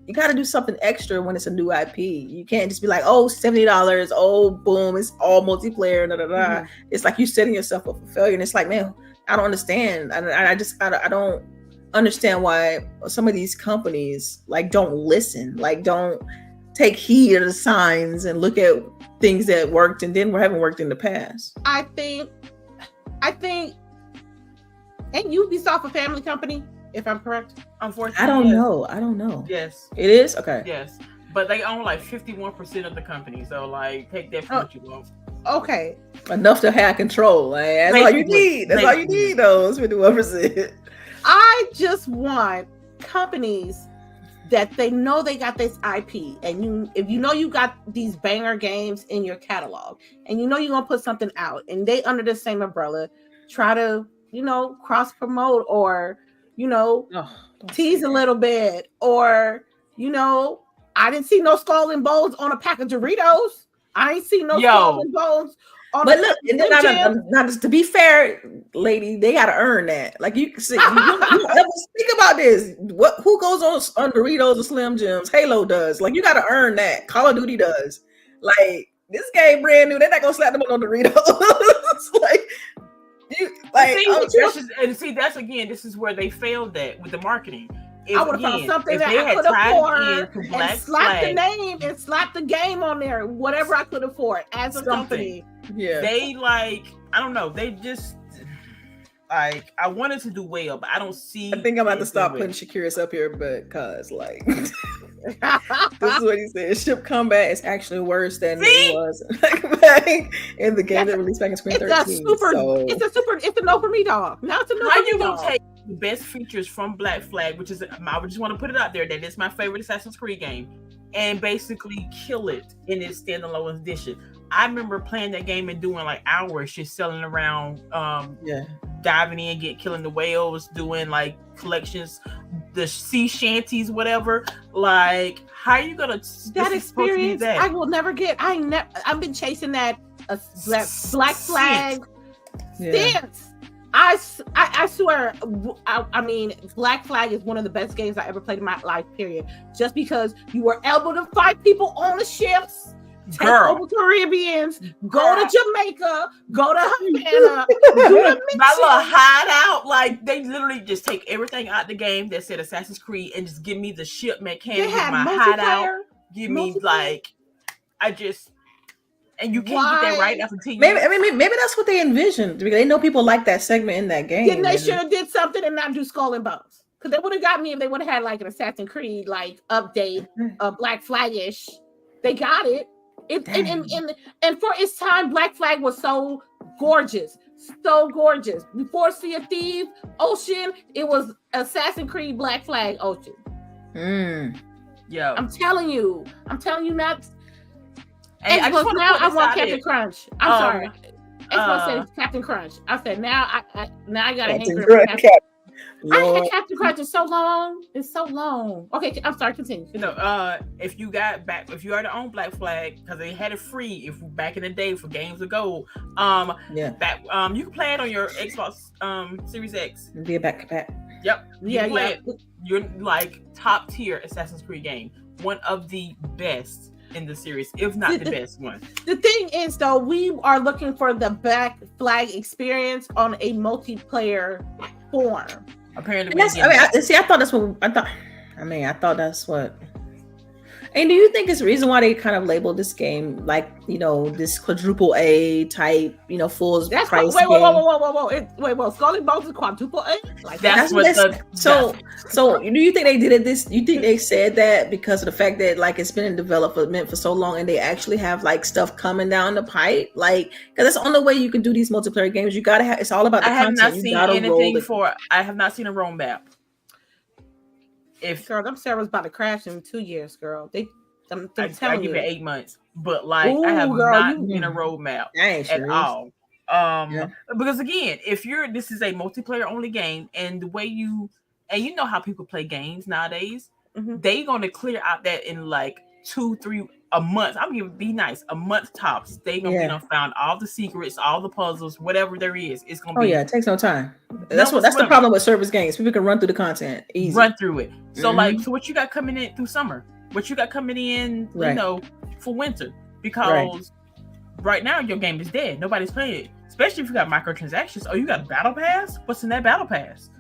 you got to do something extra when it's a new IP. You can't just be like, oh, $70. Oh, boom. It's all multiplayer. Mm-hmm. It's like you setting yourself up for failure. And it's like, man, I don't understand. I don't understand why some of these companies like don't listen, like don't take heed of the signs and look at things that worked and then haven't worked in the past. I think ain't Ubisoft a family company, if I'm correct? Unfortunately, I don't know. Yes, it is. Okay. Yes, but they own like 51% of the company, so like take that for what you want. Okay, enough to have control. Like, that's all you need. That's all you need. Those 51%. I just want companies that they know they got this IP, and if you got these banger games in your catalog, and you're gonna put something out, and they under the same umbrella try to cross promote or tease a little bit, or I didn't see no Skull and Bones on a pack of Doritos. I ain't seen no Skull and Bones. But look, not to be fair, lady, they gotta earn that. Like you see, you think about this. Who goes on Doritos or Slim Jims? Halo does. Like you gotta earn that. Call of Duty does. Like this game brand new. They're not gonna slap them on Doritos. This is where they failed at with the marketing. I would have found something that I could afford and slap the name and slap the game on there, whatever I could afford as a company. Yeah, they I don't know. They just I wanted to do well, but I don't see. I think I'm about to stop putting Shakira's up here, because This is what he said. Ship combat is actually worse than it was back in the game that released back in 2013. It's a no for me, dog. Now it's a no. How you gonna take the best features from Black Flag, which is I just want to put it out there that it's my favorite Assassin's Creed game, and basically kill it in its standalone edition? I remember playing that game and doing like hours just selling around, diving in, killing the whales, doing like collections, the sea shanties, whatever. Like, how are you gonna that experience? I will never get. I've been chasing that Black Flag since. I swear. I mean, Black Flag is one of the best games I ever played in my life. Period. Just because you were able to fight people on the ships. Take over Caribbeans, go to Jamaica, go to Havana, my little hideout. Like, they literally just take everything out the game that said Assassin's Creed and just give me the ship mechanic, my hideout. Give me like, and you can't get that right after 10 years. Maybe that's what they envisioned because they know people like that segment in that game. Then they should have did something and not do Skull and Bones, because they would have got me if they would have had like an Assassin's Creed like update, Black Flag-ish. They got it. And for its time, Black Flag was so gorgeous. Before Sea of Thieves, Ocean, it was Assassin's Creed Black Flag Ocean. Yeah, I'm telling you not. And I want Captain Crunch. I'm sorry. Xbox said Captain Crunch. I said now I gotta hanker for Captain. I had Captain Crunch. It's so long. Okay, I'm sorry. Continue. If you already own Black Flag, because they had it free back in the day for games ago. You can play it on your Xbox Series X. Be a back. Yep. Yeah. You're like top tier Assassin's Creed game. One of the best in the series, if not the best one. The thing is, though, we are looking for the Black Flag experience on a multiplayer form. Apparently, I thought that's what. And do you think it's the reason why they kind of labeled this game like, this quadruple A type, full price game? Wait, Skull and Bones is quadruple A? Like that's what. So do you think they did it this? You think they said that because of the fact that like it's been in development for so long and they actually have like stuff coming down the pipe? Like, because that's the only way you can do these multiplayer games. You gotta have. It's all about the content. I have not seen anything I have not seen a roadmap. Girl, them servers about to crash in 2 years, girl. I give it 8 months, but like I have not seen a roadmap at all. Because again, this is a multiplayer only game, and the way you know how people play games nowadays, they gonna clear out that in like 2-3 a month. I'm gonna be nice, a month tops. They gonna found all the secrets, all the puzzles, whatever there is. It's gonna be. It takes no time. That's the problem with service games. People can run through the content easy. Run through it. So so what you got coming in through summer? What you got coming in, for winter? Because right now your game is dead. Nobody's playing it. Especially if you got microtransactions. Oh, you got a battle pass? What's in that battle pass?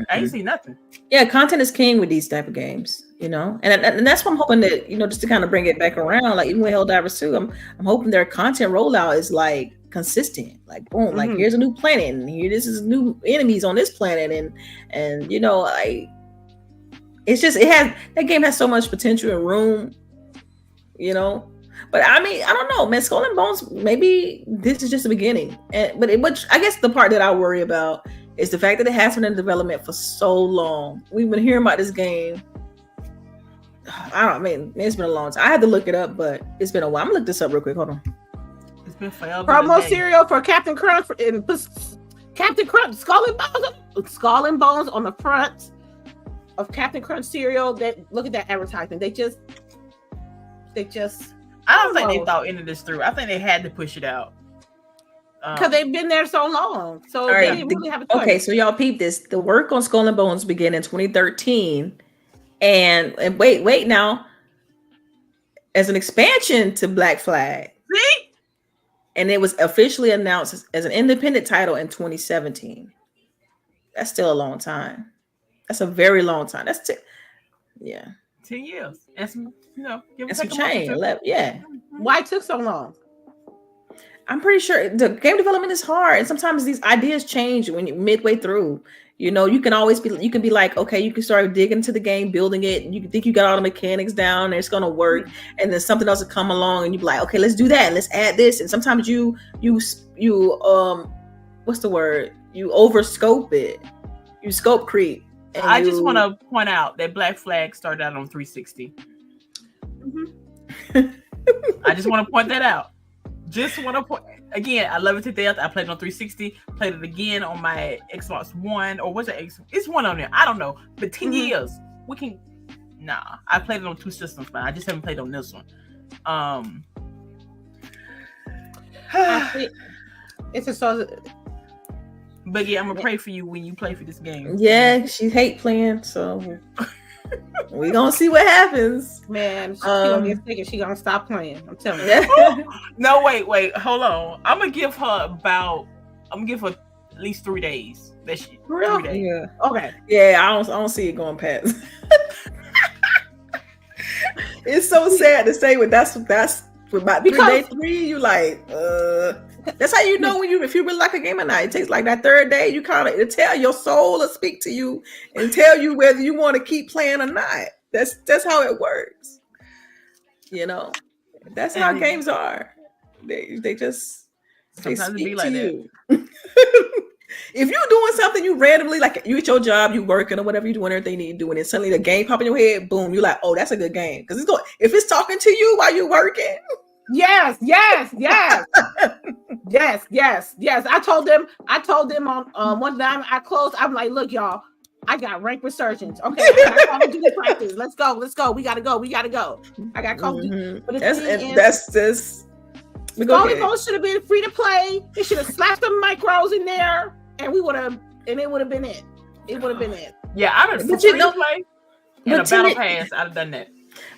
I ain't see nothing. Yeah, content is king with these type of games, and that's what I'm hoping that, just to kind of bring it back around. Like even with Helldivers 2, I'm hoping their content rollout is like consistent. Like boom, like here's a new planet, and this is new enemies on this planet, and it's just that game has so much potential and room, But I mean, I don't know, man. Skull and Bones, maybe this is just the beginning, which I guess the part that I worry about is the fact that it has been in development for so long. We've been hearing about this game. It's been a long time. I had to look it up, but it's been a while. I'm gonna look this up real quick. Hold on. It's been forever. Promo cereal for Captain Crunch and Captain Crunch, Skull and Bones on the front of Captain Crunch cereal. Look at that advertising. They just. I don't think they thought any of this through. I think they had to push it out. Because they've been there so long. So they didn't really have a choice. Okay, so y'all peep this. The work on Skull and Bones began in 2013. And wait now. As an expansion to Black Flag. See? And it was officially announced as an independent title in 2017. That's still a long time. That's a very long time. That's 10 years. And some, give some change. Why it took so long? I'm pretty sure the game development is hard, and sometimes these ideas change when you midway through. You know, you can be like, okay, you can start digging into the game, building it, and you can think you got all the mechanics down and it's gonna work, and then something else will come along and you be like, okay, let's do that and let's add this. And sometimes you what's the word? You overscope it. You scope creep. I just want to point out that Black Flag started out on 360. Mm-hmm. I just want to point that out. Just want to point again. I love it to death. I played it on 360. Played it again on my Xbox One, or was it? It's one on there. I don't know. But 10 years, we can. Nah, I played it on 2 systems, but I just haven't played on this one. It's just so. But yeah, I'm gonna pray for you when you play for this game. Yeah, she hate playing, so we gonna see what happens. Man, she gonna get sick and she gonna stop playing. I'm telling you. No, wait, hold on. I'm gonna give her at least 3 days. That she really? 3 days. Yeah. Okay. Yeah, I don't see it going past. It's so sad to say, but that's for about 3 days. You like that's how you know if you really like a game or not. It takes like that 3rd day, you kind of tell your soul to speak to you and tell you whether you want to keep playing or not. That's how it works. You know, that's how games are. They just sometimes speak it be like to that. you. If you're doing something, you randomly, like you at your job, you working or whatever, you're doing everything you need to do, and then suddenly the game pop in your head, boom, you're like, oh, that's a good game. Because if it's talking to you while you're working. Yes. I told them on one time I closed. I'm like, look, y'all, I got rank resurgence. Okay, I got Call of Duty practice. Let's go. We gotta go. I got Call of Duty. But that's just. Only Ghost should have been free to play. They should have slapped some micros in there, and it would have been it. It would have been it. Yeah, I'd have free to play in a battle pass. I'd have done that.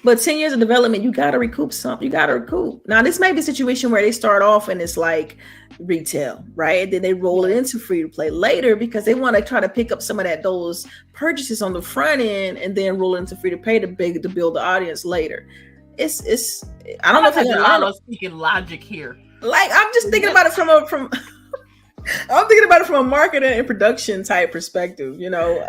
But 10 years of development, you got to recoup something. You got to recoup. Now, this may be a situation where they start off and it's like retail, right? And then they roll it into free to play later because they want to try to pick up some of those purchases on the front end and then roll it into free to pay to build the audience later. It's I don't know if they're gonna speaking logic here. Like I'm just thinking about it from I'm thinking about it from a marketing and production type perspective. You know,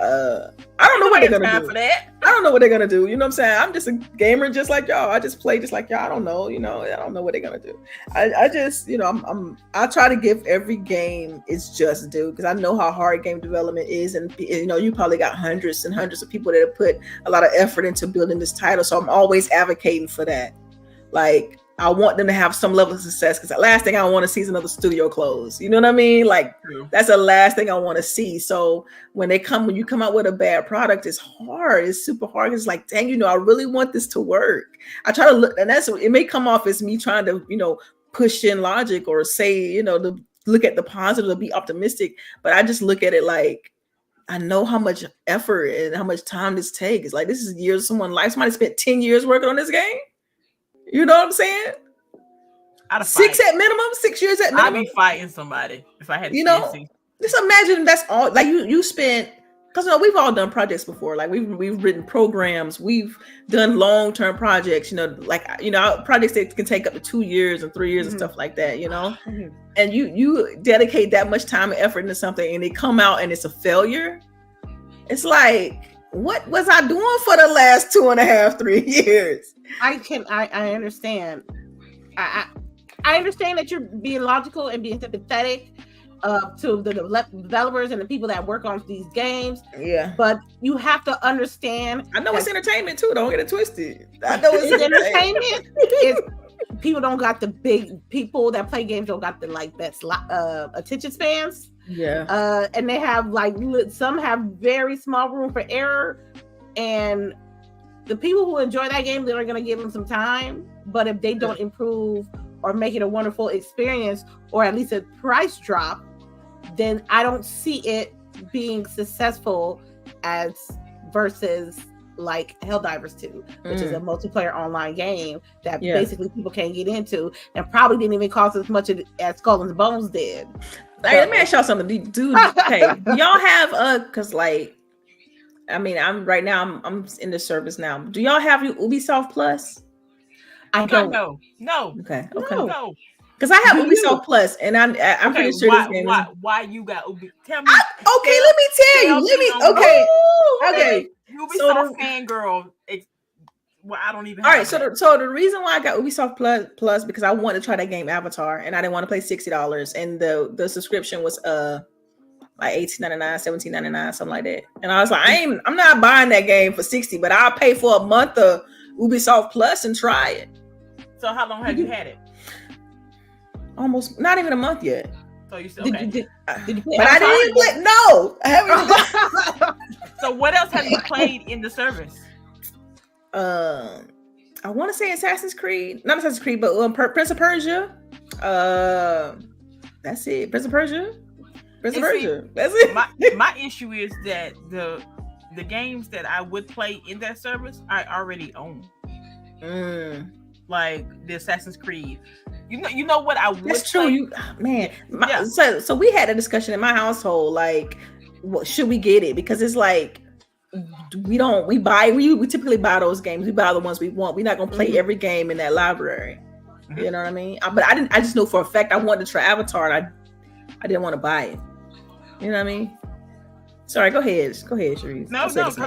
I don't know what they're gonna do. For that. I don't know what they're gonna do. You know what I'm saying? I'm just a gamer, just like y'all. I just play just like y'all. I don't know. You know, I don't know what they're gonna do. I just, you know, I try to give every game its just due because I know how hard game development is, and you know, you probably got hundreds and hundreds of people that have put a lot of effort into building this title. So I'm always advocating for that. Like, I want them to have some level of success because the last thing I want to see is another studio close. You know what I mean? Like, that's the last thing I want to see. So when you come out with a bad product, it's hard. It's super hard. It's like, dang, you know, I really want this to work. I try to look, and it may come off as me trying to, you know, push in logic or say, you know, to look at the positive, to be optimistic. But I just look at it like, I know how much effort and how much time this takes. It's like, this is years of someone's life. Somebody spent 10 years working on this game. You know what I'm saying? 6 at minimum, 6 years at minimum. I'd be fighting somebody if I had. You know, just imagine that's all. Like you spent, because you know we've all done projects before. Like we've written programs, we've done long-term projects. You know, like projects that can take up to 2 years and 3 years and stuff like that. You know, and you dedicate that much time and effort into something, and they come out and it's a failure. It's like, what was I doing for the last 2.5, 3 years? I understand. I understand that you're being logical and being sympathetic to the developers and the people that work on these games. Yeah. But you have to understand. I know it's entertainment too. Don't get it twisted. I know it's entertainment. People don't got the big people that play games don't got the best attention spans. Yeah. And they have some have very small room for error, and the people who enjoy that game, they're going to give them some time. But if they don't improve or make it a wonderful experience, or at least a price drop, then I don't see it being successful versus like Helldivers 2, which is a multiplayer online game that basically people can't get into, and probably didn't even cost as much as Skull and Bones did. Hey, let me ask y'all something. Do y'all have because I'm in the service now. Do y'all have Ubisoft Plus? I don't know. No. Okay. No. Because I have Ubisoft Plus, and I'm pretty sure this game. Why you got Ubisoft? Tell me. Okay, let me tell you. Okay. Ubisoft fangirl. Well, I don't even. All right, so the reason why I got Ubisoft Plus because I wanted to try that game Avatar, and I didn't want to pay $60, and the subscription was like $18.99, $17.99, something like that. And I was like, I'm not buying that game for $60, but I'll pay for a month of Ubisoft Plus and try it. So how long have you had it? Almost not even a month yet. So you said okay. Did you play but I didn't even play. No, I haven't. So what else have you played in the service? I want to say Assassin's Creed, not Assassin's Creed, but Prince of Persia. That's it. Prince of Persia. That's it. My issue is that the games that I would play in that service I already own. Like the Assassin's Creed. You know what I would. That's true. So we had a discussion in my household, like, should we get it? Because it's like we typically buy those games. We buy the ones we want. We're not gonna play every game in that library. Mm-hmm. You know what I mean? But I just know for a fact I wanted to try Avatar. And I didn't want to buy it. You know what I mean? Sorry, go ahead, Cherise. No, because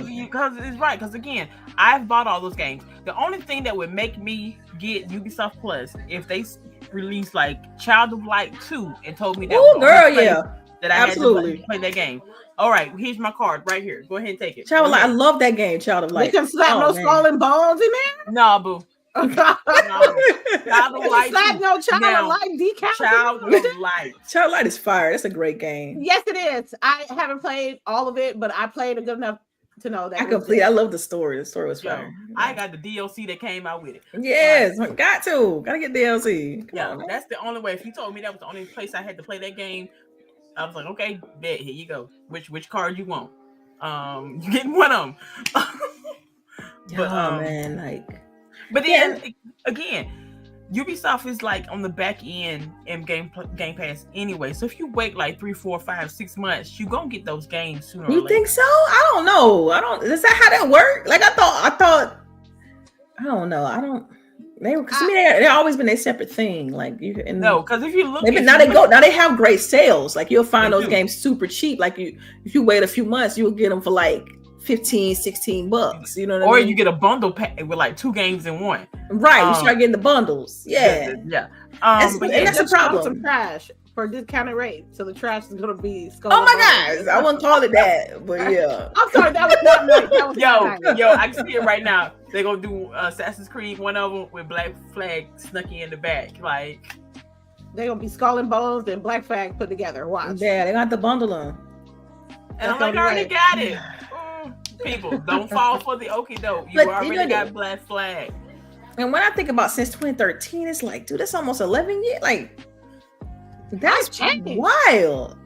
it's right. Because again, I've bought all those games. The only thing that would make me get Ubisoft Plus if they released like Child of Light 2 and told me that that I had to play that game. All right, here's my card right here. Go ahead and take it. Child of Light, I love that game. Child of Light. You can slap no skull and bones in there? No, boo. Child of Light. Slap no Child of Light decal. Child of Light. Child of Light is fire. That's a great game. Yes, it is. I haven't played all of it, but I played it good enough to know that. I love the story. The story was fire. I got the DLC that came out with it. Yes, gotta get DLC. Come on, that's the only way. If you told me that was the only place I had to play that game, I was like, okay, bet, here you go. Which card you want? You getting one of them. Man, like. But then again, Ubisoft is like on the back end in Game Pass anyway. So if you wait like 3, 4, 5, 6 months, you gonna get those games sooner or later. You think so? I don't know. Is that how that work? Like I thought. I don't know. They've always been a separate thing. Like because if you look, now they have great sales. Like you'll find those games super cheap. Like if you wait a few months, you'll get them for like $15-$16. You know what I mean? Or you get a bundle pack with like 2 games in one. Right. You start getting the bundles. Yeah. And that's a problem. Some trash for a discounted rate. So the trash is gonna be Oh my gosh. I wouldn't call it that, but yeah. I'm sorry, that was not right. Yo, I can see it right now. They're gonna do Assassin's Creed, one of them with Black Flag snuck in the back. Like they're gonna be Skull and Bones and Black Flag put together. Watch. Yeah, they got the bundle them. And I'm like, I already got it. People, don't fall for the okie doke. You already got Black Flag. And when I think about since 2013, it's like, dude, that's almost 11 years. Like, that's wild.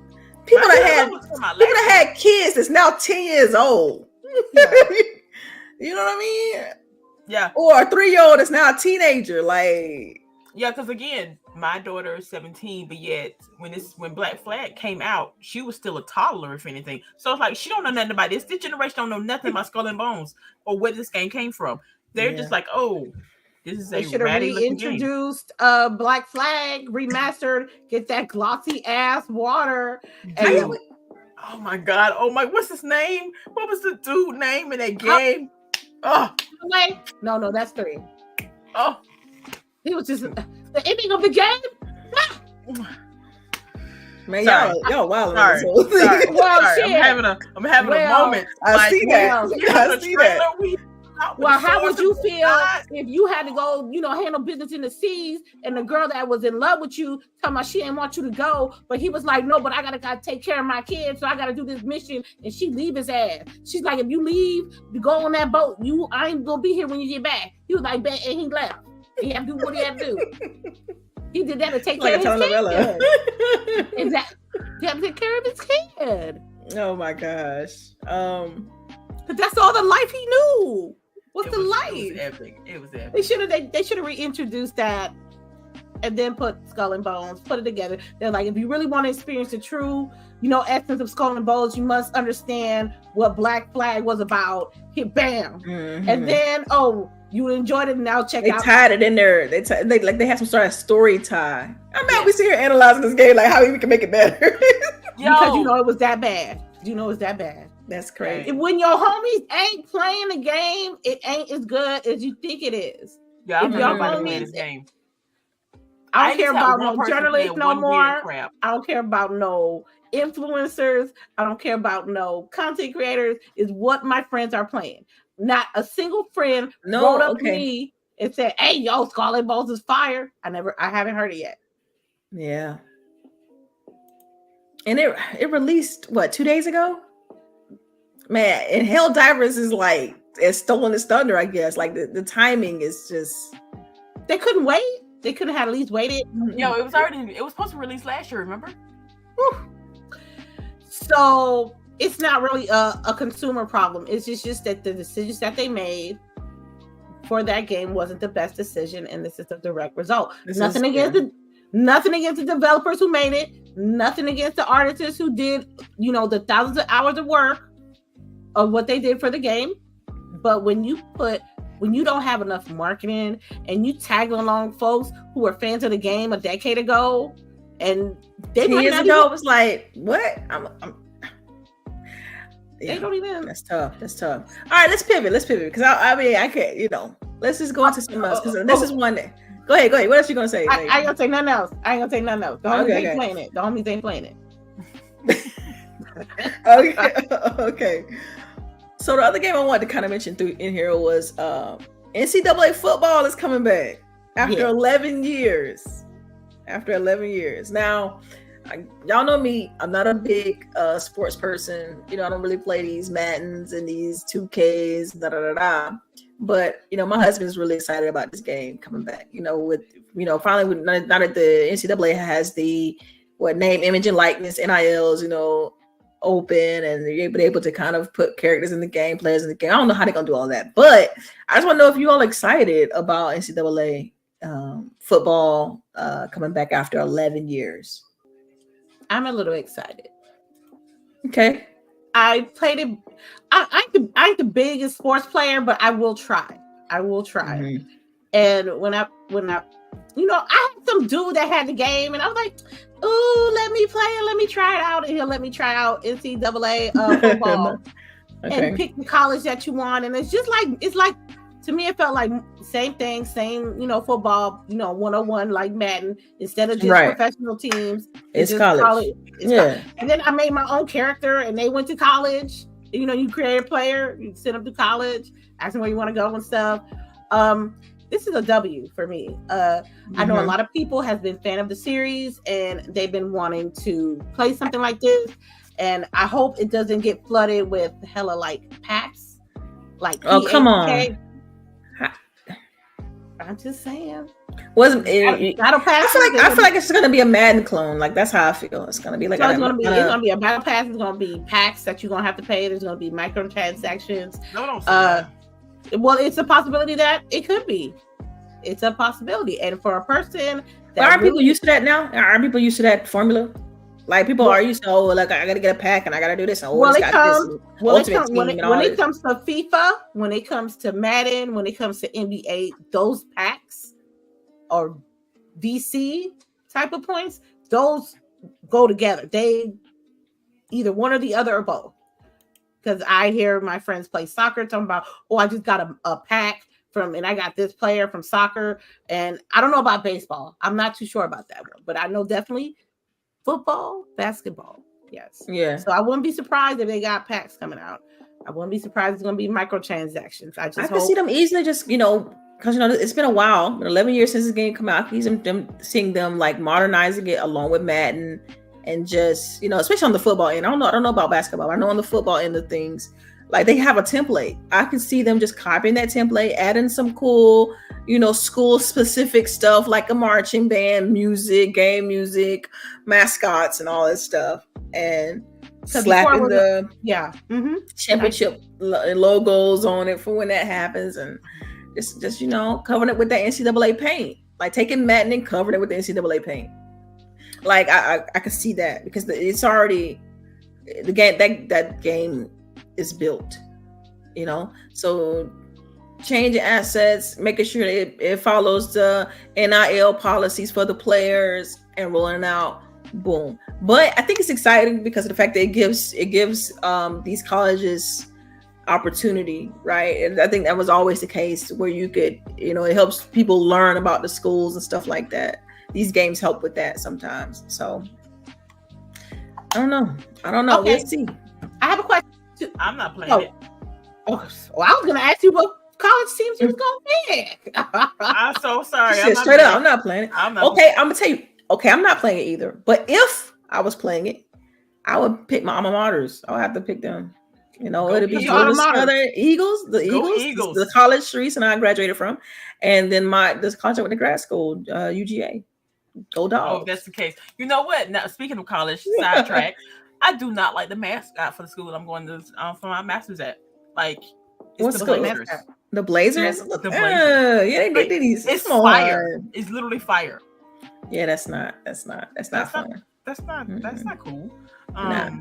People that had kids that's now 10 years old. Yeah. You know what I mean? Yeah. Or a 3-year-old that's now a teenager. Like, yeah, because again, my daughter is 17, but yet when Black Flag came out, she was still a toddler, if anything. So it's like she don't know nothing about this. This generation don't know nothing about Skull and Bones or where this game came from. They're just like, oh, this is they should have reintroduced Black Flag remastered. Get that glossy ass water. Oh my god! Oh my, what's his name? What was the dude name in that game? No, that's 3. Oh. He was just the ending of the game. Man, y'all wild. Sorry. I'm having a moment. I see that. Well, how would you feel if you had to go, handle business in the seas, and the girl that was in love with you talking about she didn't want you to go, but he was like, no, but I gotta take care of my kids, so I gotta do this mission, and she leave his ass. She's like, if you leave, you go on that boat, I ain't gonna be here when you get back. He was like, bet, and he left. He had to do what he had to do. He did that to take care of his kid. Exactly. He had to take care of his kid. Oh my gosh. But that's all the life he knew. What's the life? It was epic. They should have reintroduced that and then put Skull and Bones, put it together. They're like, if you really want to experience the true, essence of Skull and Bones, you must understand what Black Flag was about. Hit bam. Mm-hmm. And then, you enjoyed it, now check out. They tied it in there. They have some sort of story tie. I'm mad we sit here analyzing this game, like how we can make it better. Because it was that bad. It's that bad. That's crazy. When your homies ain't playing the game, it ain't as good as you think it is. Yeah, I if remember your playing this homies, game. I don't care about no person journalists playing no one weird more. crap. I don't care about no influencers. I don't care about no content creators. Is what my friends are playing. Not a single friend wrote up to me and said, "Hey, yo, Skull and Bones is fire." I haven't heard it yet. Yeah. And it released 2 days ago? Man, and Helldivers is like, it's stolen its thunder, I guess. Like the timing is just, they couldn't wait. They could have at least waited. It was supposed to release last year, remember? Whew. So it's not really a consumer problem. It's just that the decisions that they made for that game wasn't the best decision, and this is the direct result. Nothing against the developers who made it, nothing against the artists who did, the thousands of hours of work of what they did for the game. But when you don't have enough marketing and you tag along folks who were fans of the game a decade ago, and they years ago, it was like, what? They don't even. That's tough. All right, let's pivot because I can't. Let's just go into something else because this is one that. Go ahead. What else you gonna say? I ain't gonna say nothing else. The homies ain't playing it. The homies ain't playing it. Okay. So the other game I wanted to kind of mention in here was NCAA football is coming back after 11 years. Now, y'all know me. I'm not a big sports person. I don't really play these Maddens and these 2Ks. But my husband's really excited about this game coming back. Finally, now that the NCAA has the name, image, and likeness NILs, open, and they're able to kind of put characters in the game, players in the game. I don't know how they're gonna do all that, but I just want to know if you all excited about NCAA football coming back after 11 years. I'm a little excited. Okay. I played it. I ain't the biggest sports player, but I will try. Mm-hmm. And when I I had some dude that had the game, and I was like, "Ooh, let me play it. Let me try it out." And he'll let me try out NCAA football and pick the college that you want. And it's like to me, it felt like same thing, football, 101 like Madden, instead of just professional teams. It's college. College. And then I made my own character, and they went to college. You create a player, you send them to college, ask them where you want to go and stuff. This is a W for me. I know a lot of people have been fan of the series, and they've been wanting to play something like this. And I hope it doesn't get flooded with hella like packs. Like, come on. I'm just saying. Wasn't it? Battle pass. I feel like it's gonna be a Madden clone. Like that's how I feel. It's gonna be like it's gonna be a battle pass. It's gonna be packs that you're gonna have to pay. There's gonna be microtransactions. No, don't say that. Well, it's a possibility that it could be. It's a possibility, and for a person that are people used to that now? Are people used to that formula? Like people are used to, like I gotta get a pack and I gotta do this. When it comes to FIFA, when it comes to Madden, when it comes to NBA, those packs or D.C.E type of points, those go together. They either one or the other or both. Because I hear my friends play soccer talking about, I just got a pack and I got this player from soccer. And I don't know about baseball. I'm not too sure about that one, but I know definitely football, basketball. Yes. Yeah. So I wouldn't be surprised if they got packs coming out. I wouldn't be surprised it's going to be microtransactions. I can see them easily just, because, it's been a while, 11 years since this game came out. I can see them seeing them like modernizing it along with Madden and just, especially on the football end. I don't know about basketball. I know on the football end of things, like they have a template. I can see them just copying that template, adding some cool, school specific stuff like a marching band, music, game music, mascots, and all that stuff, and slapping the championship logos on it for when that happens, and just covering it with that NCAA paint. like taking Madden and covering it with the NCAA paint. Like I can see that because it's already the game that game is built, you know. So changing assets, making sure it follows the NIL policies for the players and rolling out. Boom. But I think it's exciting because of the fact that it gives these colleges opportunity, right? And I think that was always the case where you could, you know, it helps people learn about the schools and stuff like that. These games help with that sometimes. So I don't know. Okay. We'll see. I have a question. I'm not playing it. Oh, well, I was gonna ask you what college teams you was gonna pick. I'm so sorry. She said straight up, I'm not playing it. I'm gonna tell you. Okay, I'm not playing it either. But if I was playing it, I would pick my alma maters. I'll have to pick them. You know, it'd be the Eagles, the college Sharice and I graduated from, and then this contract with the grad school, UGA. Go Dogs. Oh, that's the case. You know what? Now, speaking of college, sidetrack, I do not like the mascot for the school I'm going to for my master's at. Like, it's the Blazers. The Blazers? The Blazers. Yeah, they did these. It's fire. It's literally fire. Yeah, that's not fun. That's not cool. Nah.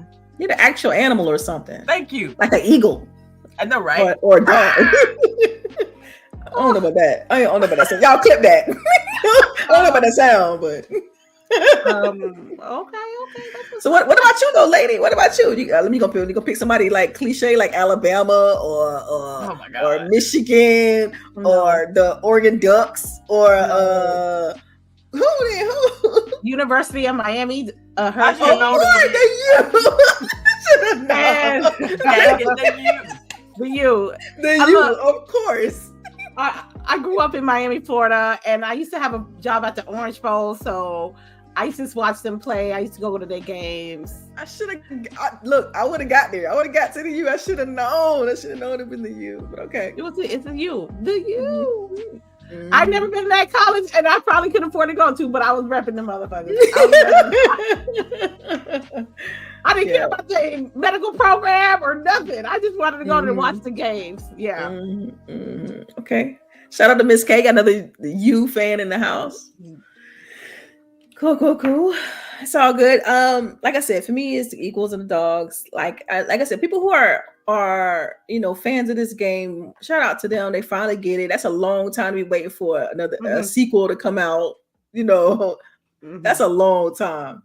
You're the actual animal or something. Thank you. Like an eagle. I know, right? Or a dog. I don't know about that. I don't know about that. So y'all clip that. I don't know about that sound, but okay. So what about you though, lady? What about you? Let me go pick somebody like cliche, like Alabama or Michigan or the Oregon Ducks or who? University of Miami. I should know of course. I grew up in Miami, Florida, and I used to have a job at the Orange Bowl, so I used to watch them play. I used to go to their games. I should have look. I would have got there. I would have got to the U. I should have known. I should have known it been the U. But okay, it's a U. The U. Mm-hmm. I've never been to that college, and I probably couldn't afford to go to, but I was repping the motherfuckers. I didn't care about the medical program or nothing. I just wanted to go there and watch the games. Yeah. Mm-hmm. Okay. Shout out to Miss K. Got another U fan in the house. Cool. It's all good. Like I said, for me, it's the Eagles and the Dogs. Like I said, people who are fans of this game, shout out to them. They finally get it. That's a long time to be waiting for another sequel to come out. That's a long time.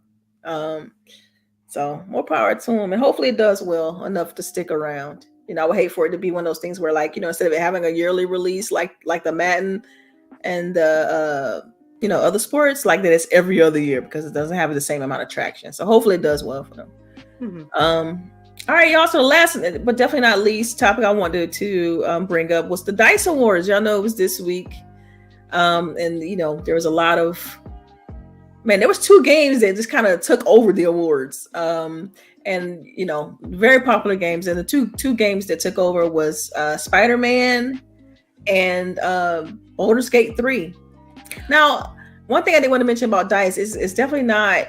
So more power to them, and hopefully it does well enough to stick around. I would hate for it to be one of those things where, like, instead of it having a yearly release, like the Madden and the other sports, like that, it's every other year because it doesn't have the same amount of traction. So hopefully it does well for them. Mm-hmm. All right, y'all. So the last, but definitely not least, topic I wanted to bring up was the D.I.C.E Awards. Y'all know it was this week, and there was a lot of there was 2 games that just kind of took over the awards, and very popular games. And the two games that took over was Spider-Man and Baldur's Gate 3. Now, one thing I did want to mention about D.I.C.E is definitely not.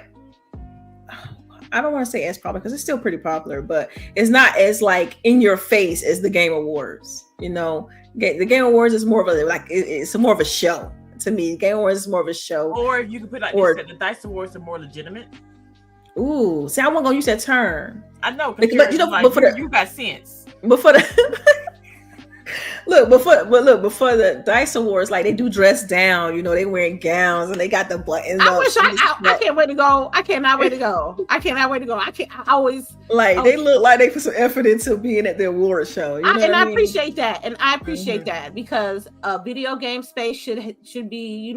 I don't want to say as popular because it's still pretty popular, but it's not as like in your face as the Game Awards. The Game Awards is more of it's more of a show to me. Game Awards is more of a show. Or if you could put the D.I.C.E Awards are more legitimate. Ooh, see, I wasn't gonna use that term. I know, but you got sense. But for the before the D.I.C.E Awards, like, they do dress down. They wearing gowns and they got the buttons. I can't wait to go. I cannot wait to go. I always they look like they put some effort into being at the award show. I appreciate that, and I appreciate that because a video game space should be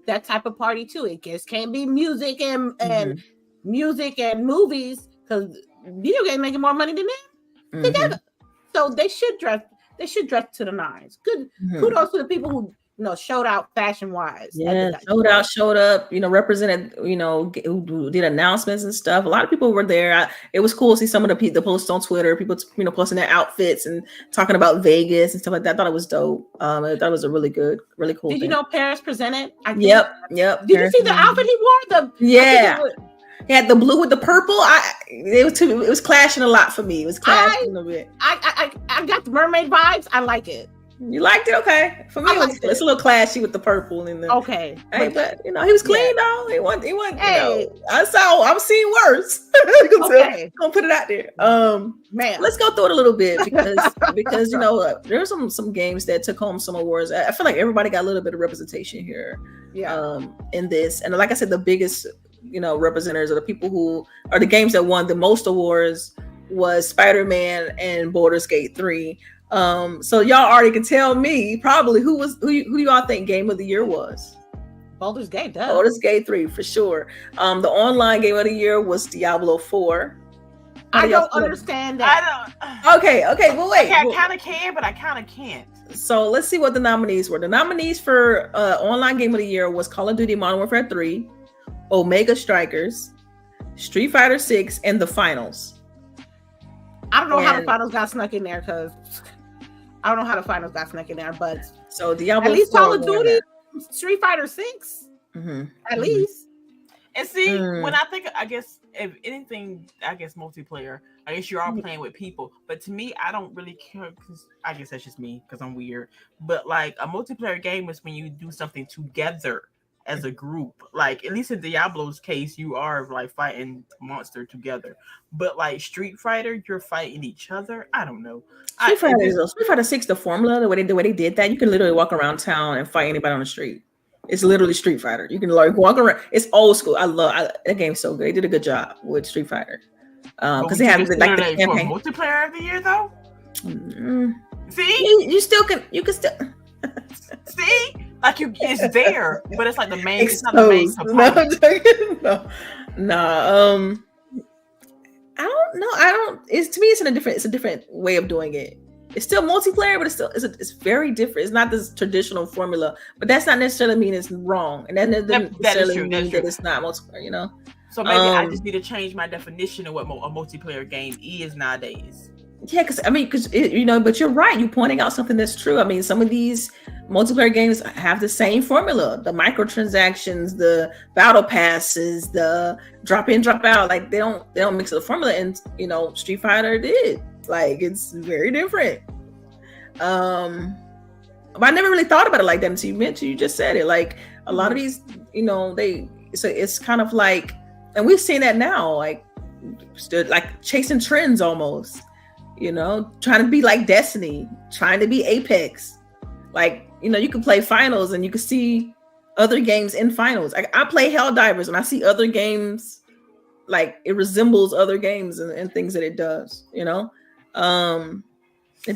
that type of party too. It just can't be music and music and movies because video game making more money than them together. So they should dress. They should dress to the nines. Good. Kudos to the people who showed out fashion wise. Yeah, showed up. Represented. Who did announcements and stuff. A lot of people were there. It was cool to see some of the posts on Twitter. People posting their outfits and talking about Vegas and stuff like that. I thought it was dope. I thought it was a really cool. Did you know Paris presented? Yep. Did you see the outfit he wore? He had the blue with the purple. It was clashing a lot for me. It was clashing a bit. I got the mermaid vibes. I like it. You liked it, okay? For me, it's a little clashy with the purple and the. Okay, but you know he was clean though. He wasn't. Hey, I've seen worse. Okay, gonna put it out there. Man, let's go through it a little bit because you know there were some games that took home some awards. I feel like everybody got a little bit of representation here. Yeah. In this, and like I said, the biggest representatives are the people who are the games that won the most awards was Spider-Man and Baldur's Gate 3. So y'all already can tell me probably who y'all think game of the year was. Baldur's Gate 3 for sure. The online game of the year was Diablo 4. I don't understand that. Okay, well wait. I kind of can, but I kind of can't. So let's see what the nominees were. The nominees for online game of the year was Call of Duty Modern Warfare 3, Omega Strikers, Street Fighter 6, and the finals. I don't know how the finals got snuck in there but so Diablo at least Call of Duty, Street Fighter 6, at least. And see, when I think, I guess if anything, multiplayer. I guess you're all playing with people, but to me, I don't really care. Because I guess that's just me because I'm weird. But like a multiplayer game is when you do something together as a group. Like at least in Diablo's case, you are like fighting monster together. But like Street Fighter, you're fighting each other. I don't know. Street Fighter 6, the formula, the way they did that, you can literally walk around town and fight anybody on the street. It's literally Street Fighter. You can like walk around. It's old school. That game's so good. They did a good job with Street Fighter. Because they have like the campaign. Multiplayer of the year though. See, you can still see, like it's there, but it's like the main. It's not the main component. No. I don't know. To me, it's a different way of doing it. It's still multiplayer, but it's very different. It's not this traditional formula, but that's not necessarily mean it's wrong, and that doesn't necessarily mean that it's not multiplayer. So maybe I just need to change my definition of what a multiplayer game is nowadays. Yeah, but you're right. You're pointing out something that's true. I mean, some of these multiplayer games have the same formula: the microtransactions, the battle passes, the drop in, drop out. Like they don't mix the formula, and Street Fighter did. Like it's very different. But I never really thought about it like that until you just said it. Like a lot of these, it's kind of like, and we've seen that now, like chasing trends almost. Trying to be like Destiny, trying to be Apex. Like, you can play finals and you can see other games in finals. I play Helldivers and I see other games, like it resembles other games and things that it does, it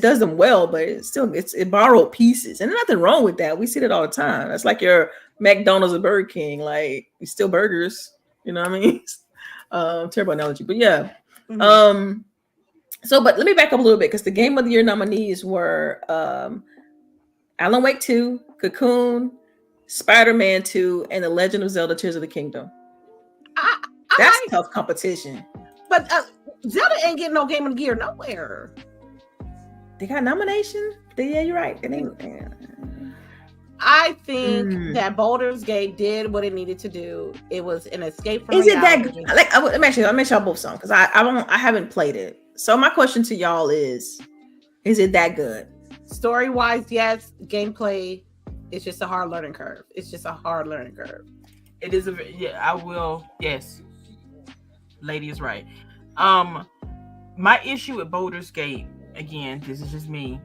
does them well, but it borrowed pieces, and there's nothing wrong with that. We see that all the time. That's like your McDonald's and Burger King, like we still burgers, you know what I mean? Terrible analogy, but yeah. So, but let me back up a little bit because the Game of the Year nominees were Alan Wake 2, Cocoon, Spider-Man 2, and The Legend of Zelda: Tears of the Kingdom. That's tough competition. But Zelda ain't getting no Game of the Year nowhere. They got nomination? Yeah, you're right. I think that Baldur's Gate did what it needed to do. It was an escape from reality. Is it that good? Like, let me ask y'all both some because I haven't played it. So my question to y'all is it that good? Story-wise, yes. Gameplay, it's just a hard learning curve. It is I will. Yes. Lady is right. My issue with Baldur's Gate, again, this is just me.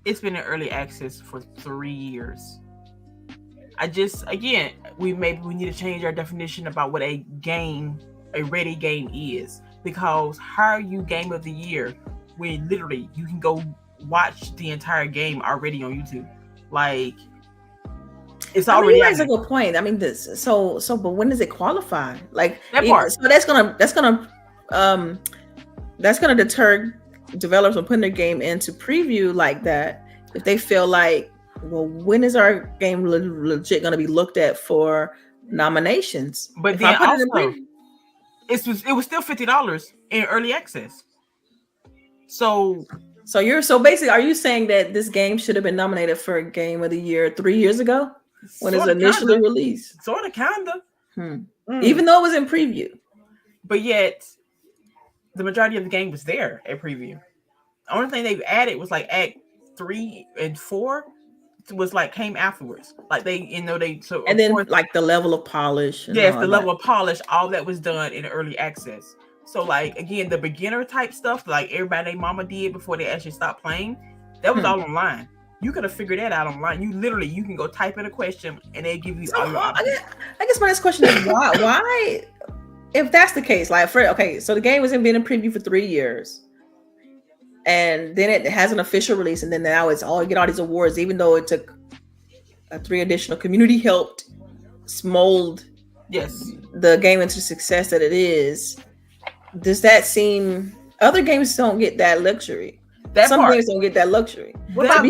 It's been in early access for 3 years. We need to change our definition about what a ready game is. Because how are you Game of the Year when literally you can go watch the entire game already on YouTube? Like it's already. That's a good point. I mean, but when does it qualify? Like that part. So that's gonna deter developers from putting their game into preview like that if they feel like, well, when is our game legit going to be looked at for nominations? But then also, it was still $50 in early access. So basically, are you saying that this game should have been nominated for Game of the Year 3 years ago when it was initially released? Sort of, kinda. Even though it was in preview, but yet the majority of the game was there at preview. The only thing they've added was like Act 3 and 4 was like came afterwards. Like they, so and then like the level of polish. And yes, all the that. level of polish, all that was done in early access. So like again, the beginner type stuff, like everybody their mama did before they actually stopped playing, that was all online. You could have figured that out online. You can go type in a question and they give you all your options. I guess my next question is why if that's the case, like so the game was been in preview for 3 years. And then it has an official release, and then now it's all get all these awards, even though it took 3 additional community helped mold the game into the success that it is. Does that seem other games don't get that luxury? Some games don't get that luxury. What about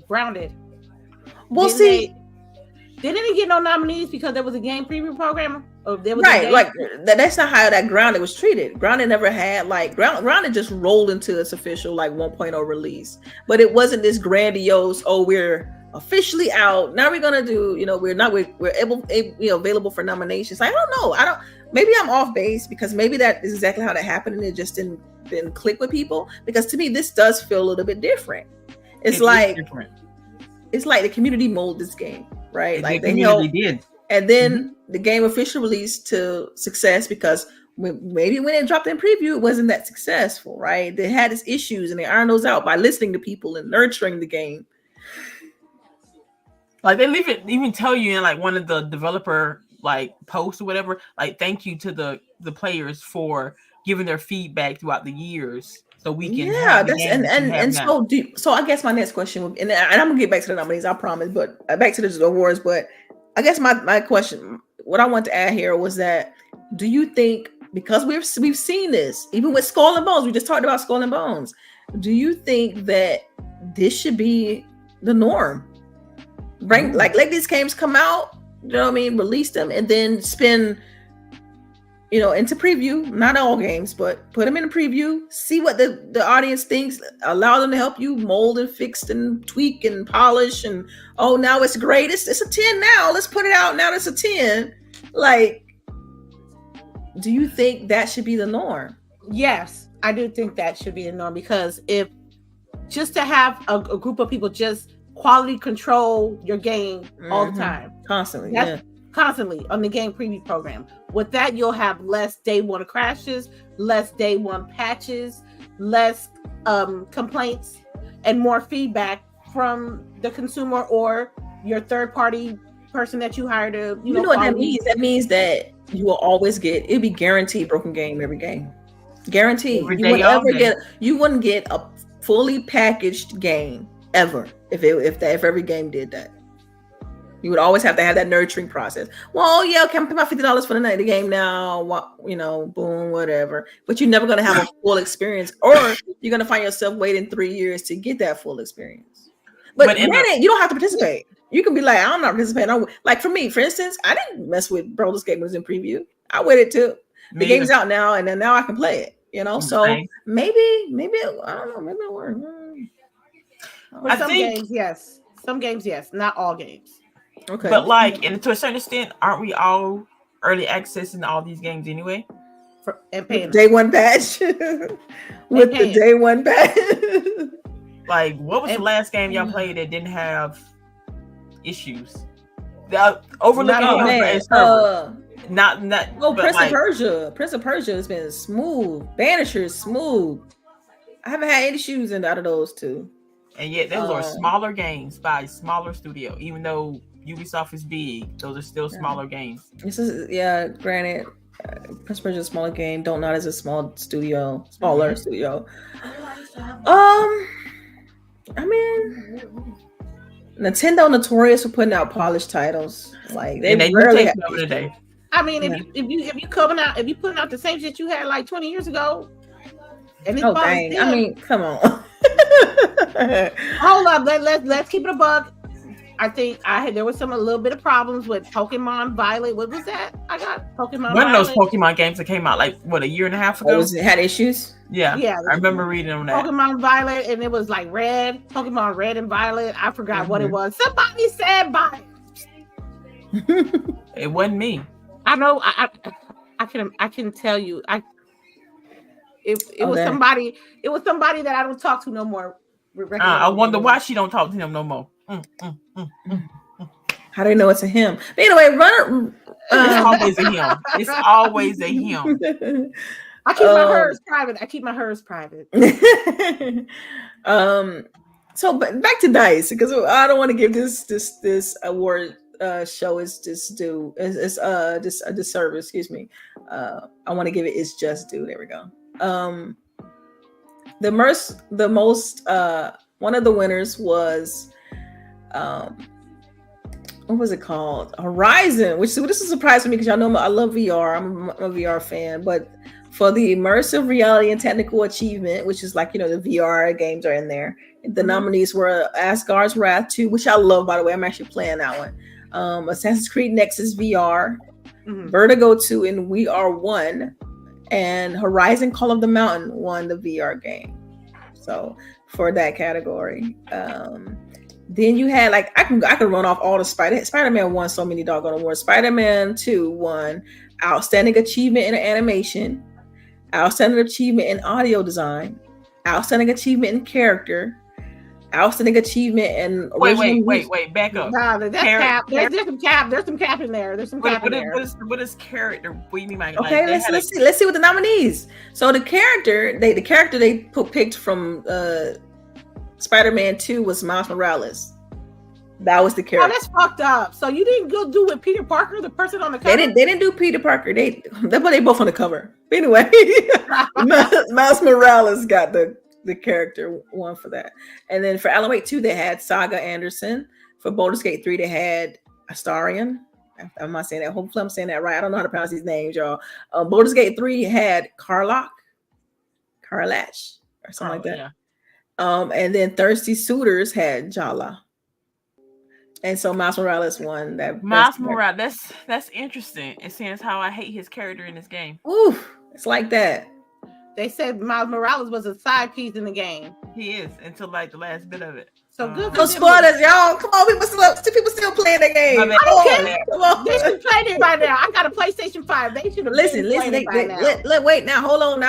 Grounded? We'll see. Didn't it get no nominees because there was a game preview program? Or there was that's not how that Grounded was treated. Grounded never had Grounded just rolled into its official 1.0 release, but it wasn't this grandiose. Oh, we're officially out now. We're gonna do. We're available for nominations. I don't know. Maybe I'm off base because maybe that is exactly how that happened, and it just didn't click with people. Because to me, this does feel a little bit different. It's like the community molded this game, right? Like the community did. And then the game officially released to success because maybe when it dropped in preview, it wasn't that successful, right? They had its issues and they ironed those out by listening to people and nurturing the game. Like they even tell you in one of the developer posts or whatever, thank you to the players for giving their feedback throughout the years. So we can so I guess my next question and I'm gonna get back to the nominees, I promise, but back to the awards, but I guess my question, what I want to add here was that, do you think, because we've seen this, even with Skull and Bones, we just talked about Skull and Bones, do you think that this should be the norm? Right? Like these games come out, you know what I mean, release them, and then spend, into preview, not all games, but put them in a preview, see what the audience thinks, allow them to help you mold and fix and tweak and polish, and now it's great, it's a 10 now, let's put it out now, it's a 10. Do you think that should be the norm? Yes, I do think that should be the norm, because if just to have a group of people just quality control your game all the time, constantly on the game preview program. With that, you'll have less day one crashes, less day one patches, less complaints, and more feedback from the consumer or your third party person that you hire to. You know what that means? That means that you will always get be guaranteed broken game every game. Guaranteed. You wouldn't get a fully packaged game ever if every game did that. You would always have to have that nurturing process. Well, yeah, okay, I'm paying my $50 for the night of the game now. Boom, whatever. But you're never going to have a full experience, or you're going to find yourself waiting 3 years to get that full experience. But you don't have to participate. You can be like, I'm not participating. Like for me, for instance, I didn't mess with Brodus Game was in preview. I waited till the game's out now, and then now I can play it. So maybe I don't know. Maybe it'll work. For some games, yes. Some games, yes. Not all games. Okay. But and to a certain extent, aren't we all early accessing all these games anyway? And paying day one badge with the day one badge. What was the last game y'all played that didn't have issues? Overlooking Prince of Persia. Prince of Persia has been smooth. Banisher is smooth. I haven't had any issues out of those two. And yet those are smaller games by a smaller studio. Even though Ubisoft is big, those are still smaller games. This is granted, Prince of Persia is a smaller game. Don't Not is a smaller studio. I mean, Nintendo notorious for putting out polished titles. They rarely take over today. I mean, if you putting out the same shit you had 20 years ago, and it's dang. I mean, come on. Hold up, let's keep it a buck. I think there was a little bit of problems with Pokemon Violet. What was that? I got Pokemon. One of those Pokemon games that came out a year and a half ago. It had issues. Yeah. I remember reading on that. Pokemon Violet, and it was Red, Pokemon Red and Violet. I forgot what it was. Somebody said Violet. It wasn't me. I know. I can tell you. It was somebody. It was somebody that I don't talk to no more. I wonder why she don't talk to him no more. How do they know it's a him? But anyway, Runner. It's always a him. It's always a him. I keep my hers private. So but back to D.I.C.E, because I don't want to give this award show is just due. It's just a disservice. Excuse me. I want to give it its just due. There we go. The most one of the winners was what was it called? Horizon, which this is a surprise for me because y'all know I love VR. I'm a VR fan, but for the immersive reality and technical achievement, which is like, the VR games are in there. The nominees were Asgard's Wrath 2, which I love, by the way. I'm actually playing that one. Assassin's Creed Nexus VR, Vertigo 2, and We Are One, and Horizon Call of the Mountain won the VR game. So for that category. Then you had I could run off all the Spider-Man won so many doggone awards. Spider-Man 2 won Outstanding Achievement in Animation, Outstanding Achievement in Audio Design, Outstanding Achievement in Character, Outstanding Achievement in Wait, back up. Nah, that's cap. There's some cap. There's some cap in there. What is character? What do you mean by okay? Let's see what the nominees. So the character they picked from Spider-Man 2 was Miles Morales. That was the character. Oh, that's fucked up. So you didn't go do with Peter Parker, the person on the cover? They didn't do Peter Parker. They both on the cover. But anyway, Miles Morales got the character one for that. And then for Alan Wake 2, they had Saga Anderson. For Baldur's Gate 3, they had Astarion. I'm not saying that. Hopefully I'm saying that right. I don't know how to pronounce these names, y'all. Baldur's Gate 3 had Karlach, or something like that. Yeah. And then Thirsty Suitors had Jala. And so Miles Morales won that. Miles Morales, that's interesting. It seems how I hate his character in this game. Ooh, it's like that. They said Miles Morales was a side piece in the game. He is until the last bit of it. So good. No spoilers, y'all. Come on, people still playing the game. I don't care. Come on. They should play it by now. I got a PlayStation 5. They should have listen. Wait now. Hold on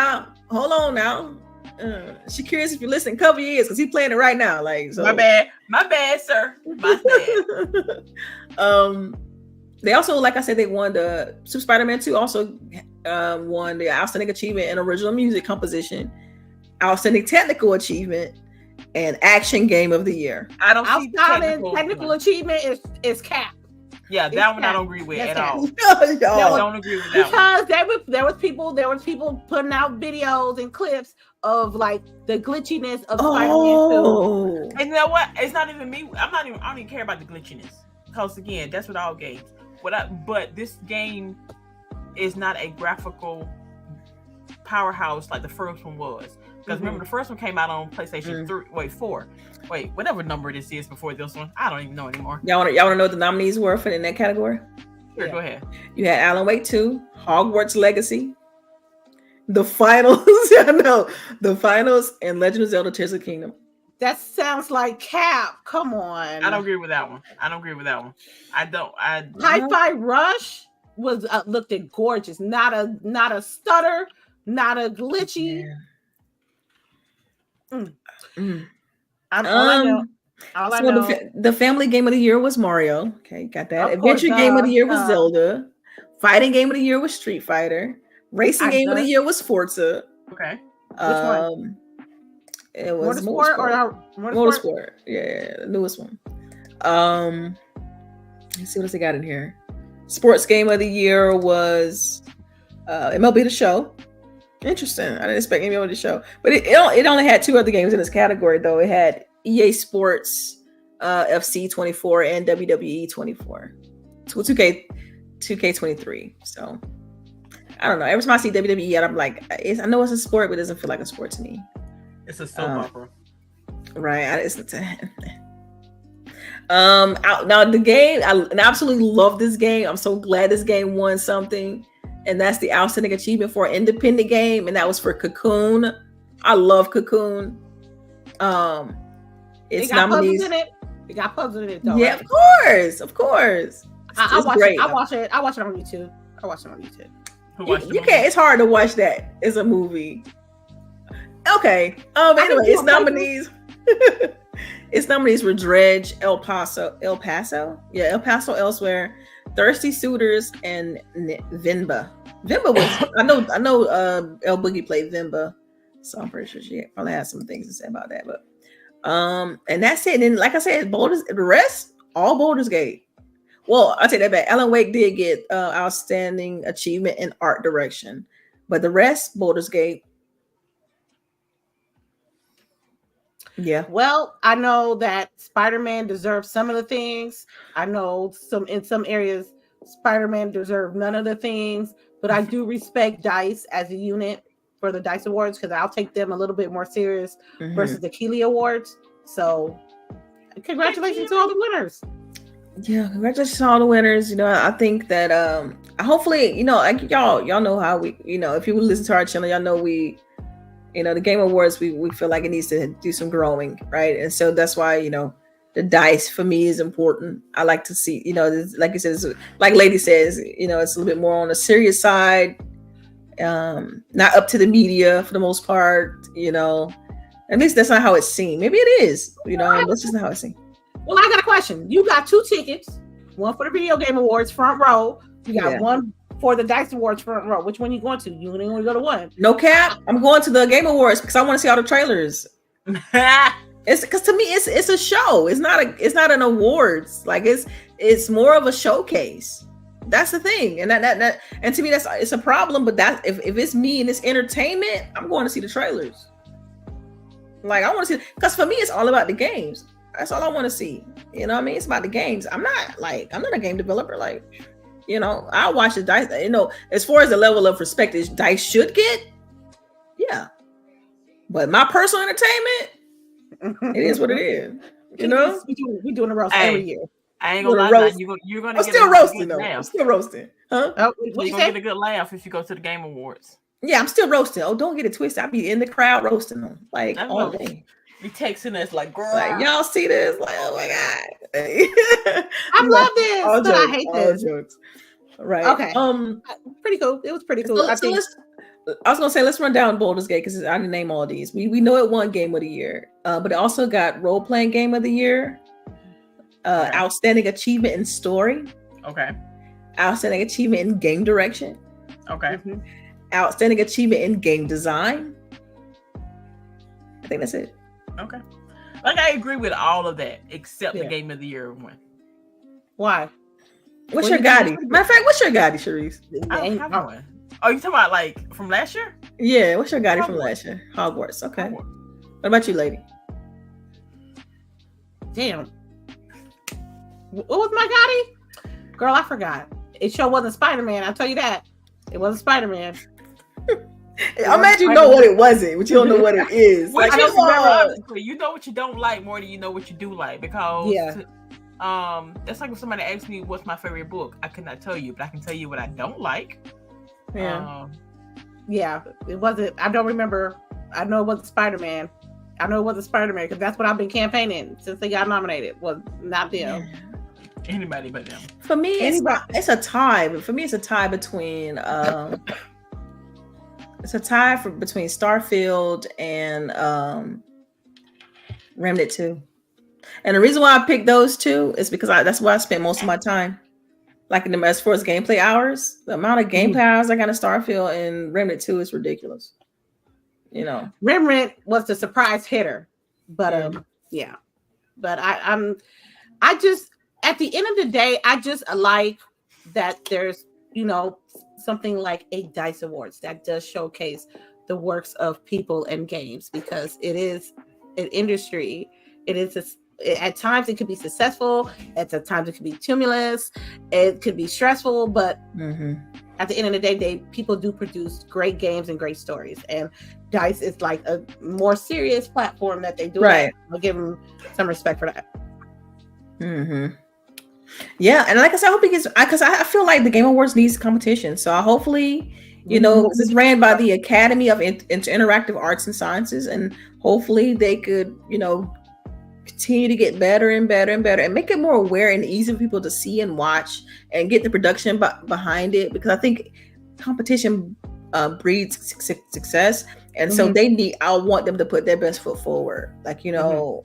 now. She curious if you listen. Cover your ears because he's playing it right now. So. My bad, sir. My bad. They also, like I said, they won the Super Spider-Man 2. Also, won the Outstanding Achievement in Original Music Composition, Outstanding Technical Achievement, and Action Game of the Year. I don't see technical achievement is Cap. Yeah, that one I don't agree with at all. I don't agree with that because there was people putting out videos and clips of the glitchiness of Spider-Man 2. And you know what? It's not even me. I don't even care about the glitchiness. Because again, that's with all games. But this game is not a graphical powerhouse like the first one was. Because remember, the first one came out on PlayStation 4. Wait, whatever number this is before this one, I don't even know anymore. Y'all want to know what the nominees were in that category? Sure, go ahead. You had Alan Wake 2, Hogwarts Legacy, The Finals. The Finals, and Legend of Zelda: Tears of the Kingdom. That sounds like Cap. Come on. I don't agree with that one. Hi-Fi Rush was looked at gorgeous. Not a stutter, not a glitchy. The family game of the year was Mario. Okay, got that. Adventure game of the year was Zelda. Fighting game of the year was Street Fighter. Racing game of the year was Forza. Okay. Which one? It was Motorsport. Yeah, the newest one. Let's see what else they got in here. Sports game of the year was MLB The Show. Interesting. I didn't expect MLB The Show, but it only had 2 other games in this category though. It had EA Sports FC 24 and WWE 24. 2K23. So I don't know. Every time I see WWE, I'm like, I know it's a sport, but it doesn't feel like a sport to me. It's a soap opera. Right. Now the game, I absolutely love this game. I'm so glad this game won something. And that's the Outstanding Achievement for an independent game. And that was for Cocoon. I love Cocoon. It's nominees. It got puzzles in it though. Yeah, right? Of course. I watch it on YouTube. You can't. It's hard to watch that as a movie. Okay. Anyway, it's nominees. Its nominees were Dredge, El Paso, Elsewhere, Thirsty Suitors, and Vinba. Vinba was I know El Boogie played Vinba, so I'm pretty sure she probably has some things to say about that. But and that's it. And then, like I said, the rest all Baldur's Gate. Well, I'll take that back. Alan Wake did get outstanding achievement in art direction, but the rest Baldur's Gate. Yeah. Well, I know that Spider-Man deserves some of the things. I know in some areas Spider-Man deserves none of the things, but I do respect DICE as a unit for the DICE Awards because I'll take them a little bit more serious versus the Keeley Awards. So, congratulations to all the winners. Yeah, congratulations to all the winners. You know, I think that hopefully, you know, like y'all know how we, you know, if you listen to our channel, y'all know we. You know, the Game Awards, we feel like it needs to do some growing, right? And so that's why, you know, the DICE for me is important. I like to see, you know, like you said, like Lady says, you know, it's a little bit more on the serious side, not up to the media for the most part, you know. At least that's not how it's seen. Maybe it is, you know, that's just not how it's seen. Well, I got a question. You got 2 tickets, one for the Video Game Awards front row. You got one for the DICE Awards front row. Which one you going to? You only want to go to one. No cap. I'm going to the Game Awards because I want to see all the trailers. It's because to me it's a show. It's not an awards. Like it's more of a showcase. That's the thing. And that and to me it's a problem. But that if it's me and it's entertainment, I'm going to see the trailers. Like I want to see, because for me it's all about the games. That's all I want to see. You know what I mean? It's about the games. I'm not a game developer. Like, you know, I'll watch the DICE. You know, as far as the level of respect that DICE should get, yeah. But my personal entertainment, it is what it is. You know, we doing a roast every year. I ain't gonna lie. You're gonna get still roasting though. I'm still roasting, huh? Oh, you're gonna get a good laugh if you go to the Game Awards. Yeah, I'm still roasting. Oh, don't get it twisted. I'll be in the crowd roasting them like all day. Be texting us like, girl, like y'all see this? Like, oh my god, I love this, but jokes, I hate this. Jokes. Right. Okay. Pretty cool. It was pretty cool. I was gonna say let's run down Baldur's Gate because I didn't name all these. We know it won Game of the Year, but it also got Role Playing Game of the Year, Outstanding Achievement in Story, Outstanding Achievement in Game Direction, Outstanding Achievement in Game Design. I think that's it. Okay. Like I agree with all of that except the Game of the Year one. Why? What's your Gotti? Matter of fact, what's your Gotti, Charisse? I don't have one. Oh, you talking about like from last year? Yeah, what's your Gotti from last year? Hogwarts. Okay. Hogwarts. What about you, lady? Damn. What was my Gotti? Girl, I forgot. It sure wasn't Spider-Man. I'll tell you that. It wasn't Spider-Man. I'm mad you know what it wasn't, but you don't know what it is. Like, honestly, you know what you don't like more than you know what you do like, because that's like if somebody asks me what's my favorite book, I cannot tell you, but I can tell you what I don't like. It wasn't. I don't remember. I know it wasn't Spider-Man. I know it wasn't Spider-Man because that's what I've been campaigning since they got nominated. Was not them. Anybody but them. For me, it's a tie. But for me, it's a tie between between Starfield and Remnant 2. And the reason why I picked those two is because that's where I spent most of my time. Like as far as gameplay hours, the amount of gameplay hours I got in Starfield and Remnant 2 is ridiculous. You know, Remnant was the surprise hitter, but but I just at the end of the day, I just like that there's, you know, something like a DICE Awards that does showcase the works of people and games, because it is an industry. It is at times it could be successful, at times it could be tumultuous, it could be stressful, but at the end of the day, people do produce great games and great stories. And DICE is like a more serious platform that they do. Right. I'll give them some respect for that. Yeah, and like I said, I hope it gets, because I feel like the Game Awards needs competition. So hopefully, you know, because it's ran by the Academy of Interactive Arts and Sciences, and hopefully they could, you know, continue to get better and better and better and make it more aware and easy for people to see and watch and get the production behind it. Because I think competition breeds success. And so I want them to put their best foot forward. Like, you know,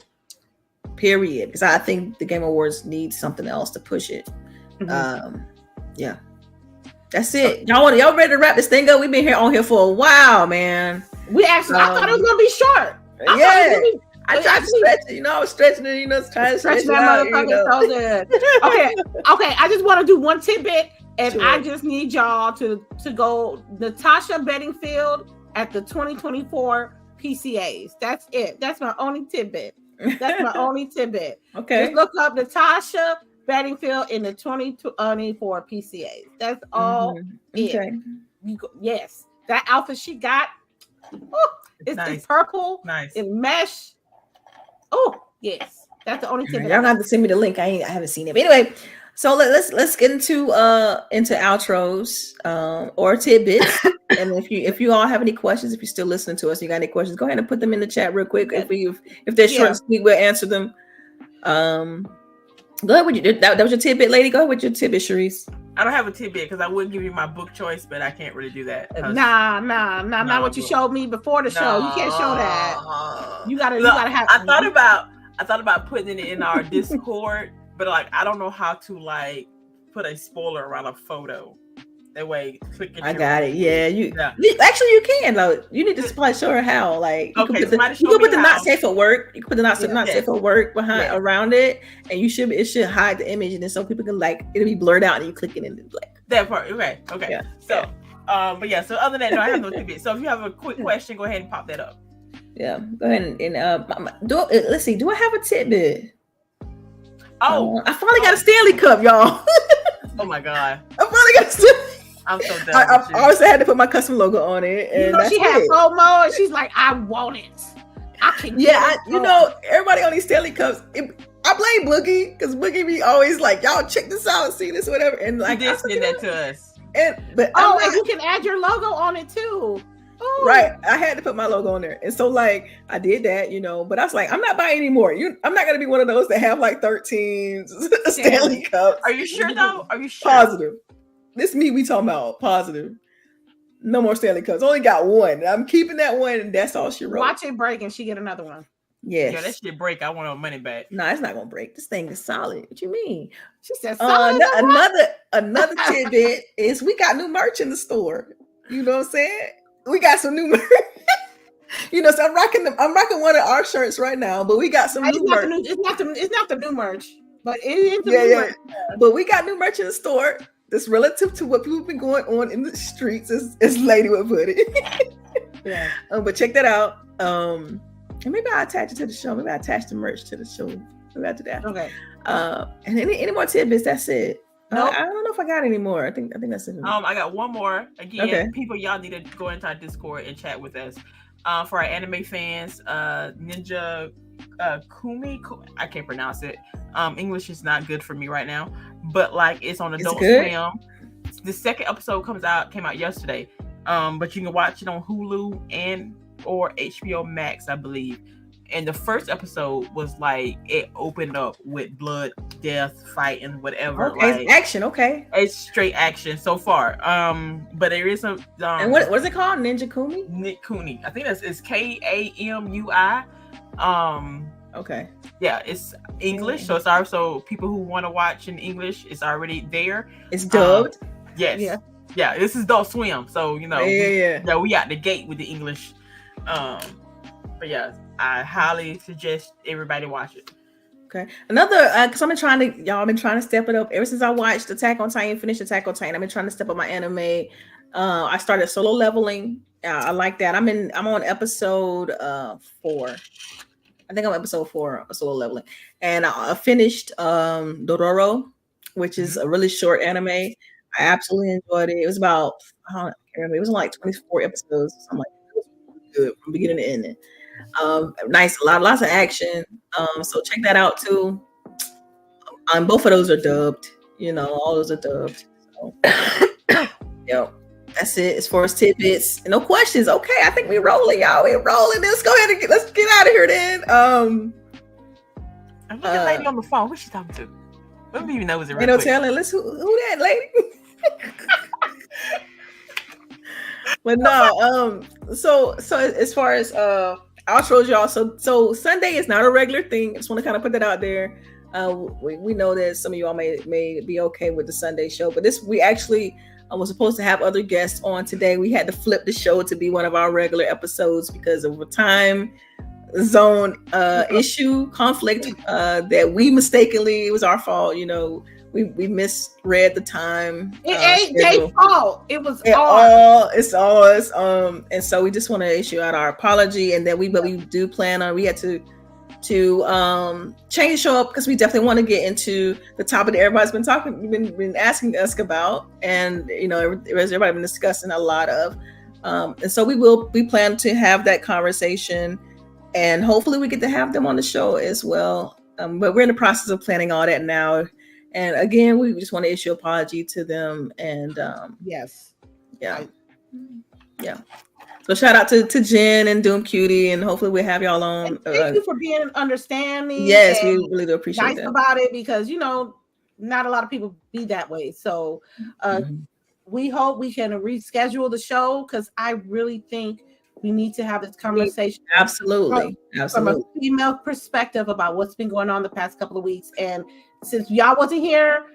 period. Because I think the Game Awards need something else to push it. Yeah. That's it. Y'all ready to wrap this thing up? We've been on here for a while, man. We actually, I thought it was gonna be short. I tried to stretch it. You know, I was stretching it. You know, trying to stretch that motherfucker so good. Okay. I just want to do one tidbit, and I just need y'all to go Natasha Bedingfield at the 2024 PCAs. That's it. That's my only tidbit. Okay. Just look up Natasha Bedingfield in the 2024 PCAs. That's all. Okay. Yes, that outfit she got. It's nice. Purple. Nice. In mesh. Oh yes, that's the only thing. Y'all have to send me the link. I haven't seen it. But anyway, so let's get into outros or tidbits. And if you all have any questions, if you're still listening to us, you got any questions, go ahead and put them in the chat real quick. If they're short and sweet, we'll answer them. Go ahead with you. That was your tidbit, lady. Go ahead with your tidbit, Charisse. I don't have a tidbit because I would give you my book choice, but I can't really do that. Nah, not what you showed me before the show. You can't show that. You gotta have. I thought about putting it in our Discord, but like I don't know how to like put a spoiler around a photo. That way, click it. I got it. Yeah, actually you can though. You need to probably show her how. Like you can put the not safe for work. You can put the not safe for work around it, and it should hide the image, and then so people can it'll be blurred out, and you click it in the that part. Okay. Yeah. So, So other than that, no, I have no tidbit. So if you have a quick question, go ahead and pop that up. Yeah, go ahead and let's see. Do I have a tidbit? I finally got a Stanley Cup, y'all. Oh my god! I finally got a Stanley. I'm so done. I also had to put my custom logo on it, and she had FOMO, and she's like, "I want it. I can." Yeah, everybody on these Stanley Cups. I blame Boogie because Boogie be always like, "Y'all check this out, see this, whatever." And like, he did that to us. And you can add your logo on it too. Oh. Right, I had to put my logo on there, and so like I did that, But I was like, I'm not buying anymore. I'm not gonna be one of those that have like 13 Stanley Cups. Are you sure though? Are you sure? Positive. This me we talking about positive. No more Stanley Cups. Only got one. I'm keeping that one, and that's all she wrote. Watch it break, and she get another one. Yes. Yeah, that shit break. I want our money back. No, it's not gonna break. This thing is solid. What you mean? She said solid. Another tidbit is we got new merch in the store. You know what I'm saying? We got some new merch. So I'm rocking one of our shirts right now, but we got some new merch. It's not the new merch, but it is the new merch. But we got new merch in the store. That's relative to what people have been going on in the streets, as Lady would put it. Yeah. But check that out. And maybe I'll attach it to the show. Maybe I'll attach the merch to the show. Maybe I'll do that. Okay. And any more tidbits? That's it. Nope. I don't know if I got any more. I think that's it. I got one more. Again, people, y'all need to go into our Discord and chat with us. For our anime fans, Ninja Kumi, I can't pronounce it. English is not good for me right now, but like it's on Adult Swim. The second episode came out yesterday. But you can watch it on Hulu and or HBO Max, I believe. And the first episode was like it opened up with blood, death, fighting, whatever. Okay, it's action. Okay, it's straight action so far. But there is some. And what is it called? Ninja Kumi? Nick Cooney. I think it's Kamui. Okay. Yeah, it's English, so it's also people who want to watch in English. It's already there. It's dubbed. Yes. Yeah. This is Adult Swim, so we out the gate with the English. But yeah, I highly suggest everybody watch it. Okay. Another, because I've been trying to step it up ever since I watched Attack on Titan, finished Attack on Titan. I've been trying to step up my anime. I started solo leveling. I like that. I'm on episode 4. I think I'm episode 4 of solo leveling, and I finished Dororo, which is a really short anime. I absolutely enjoyed it. It was about I can't remember. It was like 24 episodes. Something like that. It was really good from beginning to end. Nice, lots of action. So check that out too. Both of those are dubbed. All those are dubbed. So, yep. That's it as far as tidbits. No questions. Okay, I think we're rolling, y'all. We're rolling. Let's go ahead and let's get out of here then. I'm looking at lady on the phone. Who's she talking to? Let me even know. Ain't no telling. Who that lady? But no, so as far as outros, y'all, so Sunday is not a regular thing. I just want to kind of put that out there. We know that some of y'all may be okay with the Sunday show, but we actually was supposed to have other guests on today. We had to flip the show to be one of our regular episodes because of a time zone issue conflict that we mistakenly, it was our fault, we misread the time. It ain't their fault. It was it's ours. And so we just want to issue out our apology, and then we do plan on, we had to change the show up because we definitely want to get into the topic that everybody's been asking us about, and everybody's been discussing a lot of, and so we plan to have that conversation, and hopefully we get to have them on the show as well. But we're in the process of planning all that now. And again, we just want to issue an apology to them. And yes. Yeah. So shout out to Jen and Doom Cutie, and hopefully we'll have y'all on. Thank you for being understanding. Yes, we really do appreciate nice that about it, because not a lot of people be that way. So we hope we can reschedule the show, because I really think we need to have this conversation. Absolutely. From a female perspective about what's been going on the past couple of weeks. And since y'all wasn't here,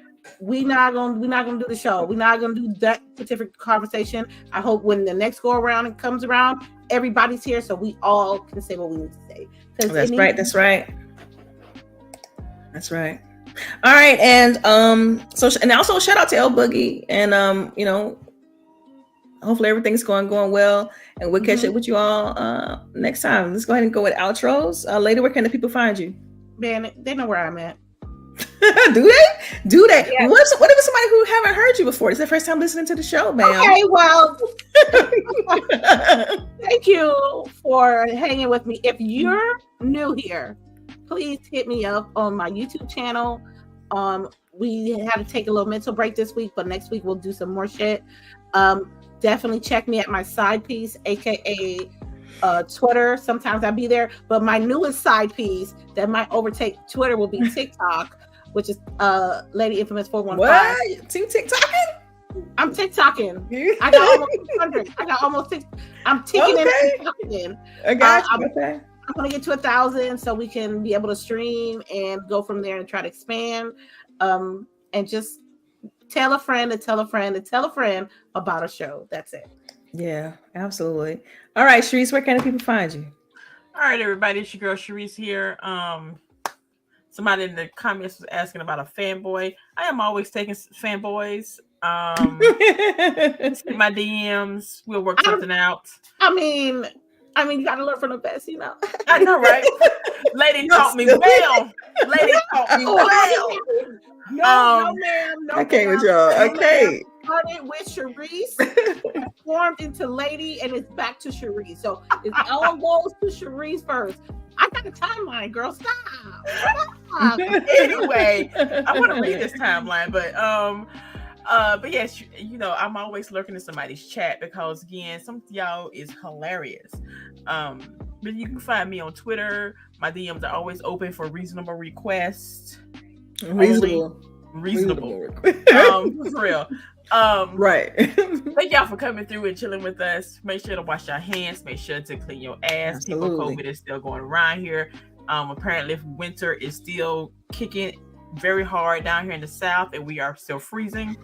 we're not gonna do the show. We're not gonna do that specific conversation. I hope when the next go around and comes around, everybody's here so we all can say what we need to say. That's right. All right, and and also shout out to LBOOGIE, and hopefully everything's going well, and we'll catch up with you all next time. Let's go ahead and go with outros. Lady, where can the people find you? Man, they know where I'm at. Do they? Yeah. What if somebody who haven't heard you before? It's the first time listening to the show, man. Okay, well, thank you for hanging with me. If you're new here, please hit me up on my YouTube channel. We had to take a little mental break this week, but next week we'll do some more shit. Definitely check me at my side piece, aka Twitter. Sometimes I'll be there, but my newest side piece that might overtake Twitter will be TikTok, which is Lady Infamous 415. What? Team TikToking? I'm TikToking. I got almost 600. I got almost 6. I'm ticking in. I got you. Okay. I'm gonna get to 1,000 so we can be able to stream and go from there and try to expand. And just tell a friend to tell a friend to tell a friend about a show. That's it. Yeah, absolutely. All right, CHAREECE, where can the people find you? All right, everybody, it's your girl CHAREECE here. Somebody in the comments was asking about a fanboy. I am always taking fanboys. My DMs. We'll work something out. I mean, you gotta learn from the best, I know, right? Lady taught me well. No, ma'am. No, I came with y'all. Okay. Started with CHAREECE, formed into Lady, and it's back to CHAREECE. So it all goes to CHAREECE first. I got a timeline, girl. Stop. Anyway, I want to read this timeline, but yes, I'm always lurking in somebody's chat because again, some of y'all is hilarious. But you can find me on Twitter. My DMs are always open for reasonable requests. Reasonable. For real. Right. Thank y'all for coming through and chilling with us. Make sure to wash your hands. Make sure to clean your ass. Absolutely. People, COVID is still going around here. Apparently winter is still kicking very hard down here in the South, and we are still freezing.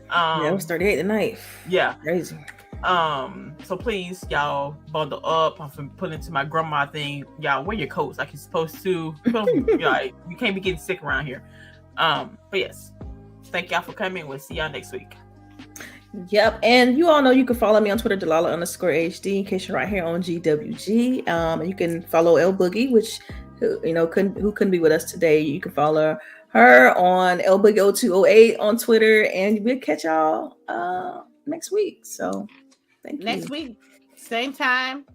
Yeah, it was 38 tonight. Yeah, crazy. So please, y'all, bundle up. I'm putting into my grandma thing. Y'all wear your coats like you're supposed to. You can't be getting sick around here. But yes, thank y'all for coming. We'll see y'all next week. Yep, and you all know you can follow me on Twitter, DELILAH_HD, in case you're right here on GWG. And you can follow LBOOGIE, which who couldn't be with us today. You can follow her on LBOOGIE0208 on Twitter, and we'll catch y'all next week. So thank you. Next week, same time.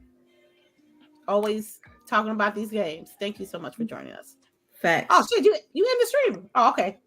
Always talking about these games. Thank you so much for joining us. Facts. Oh shit, you in the stream? Oh, okay.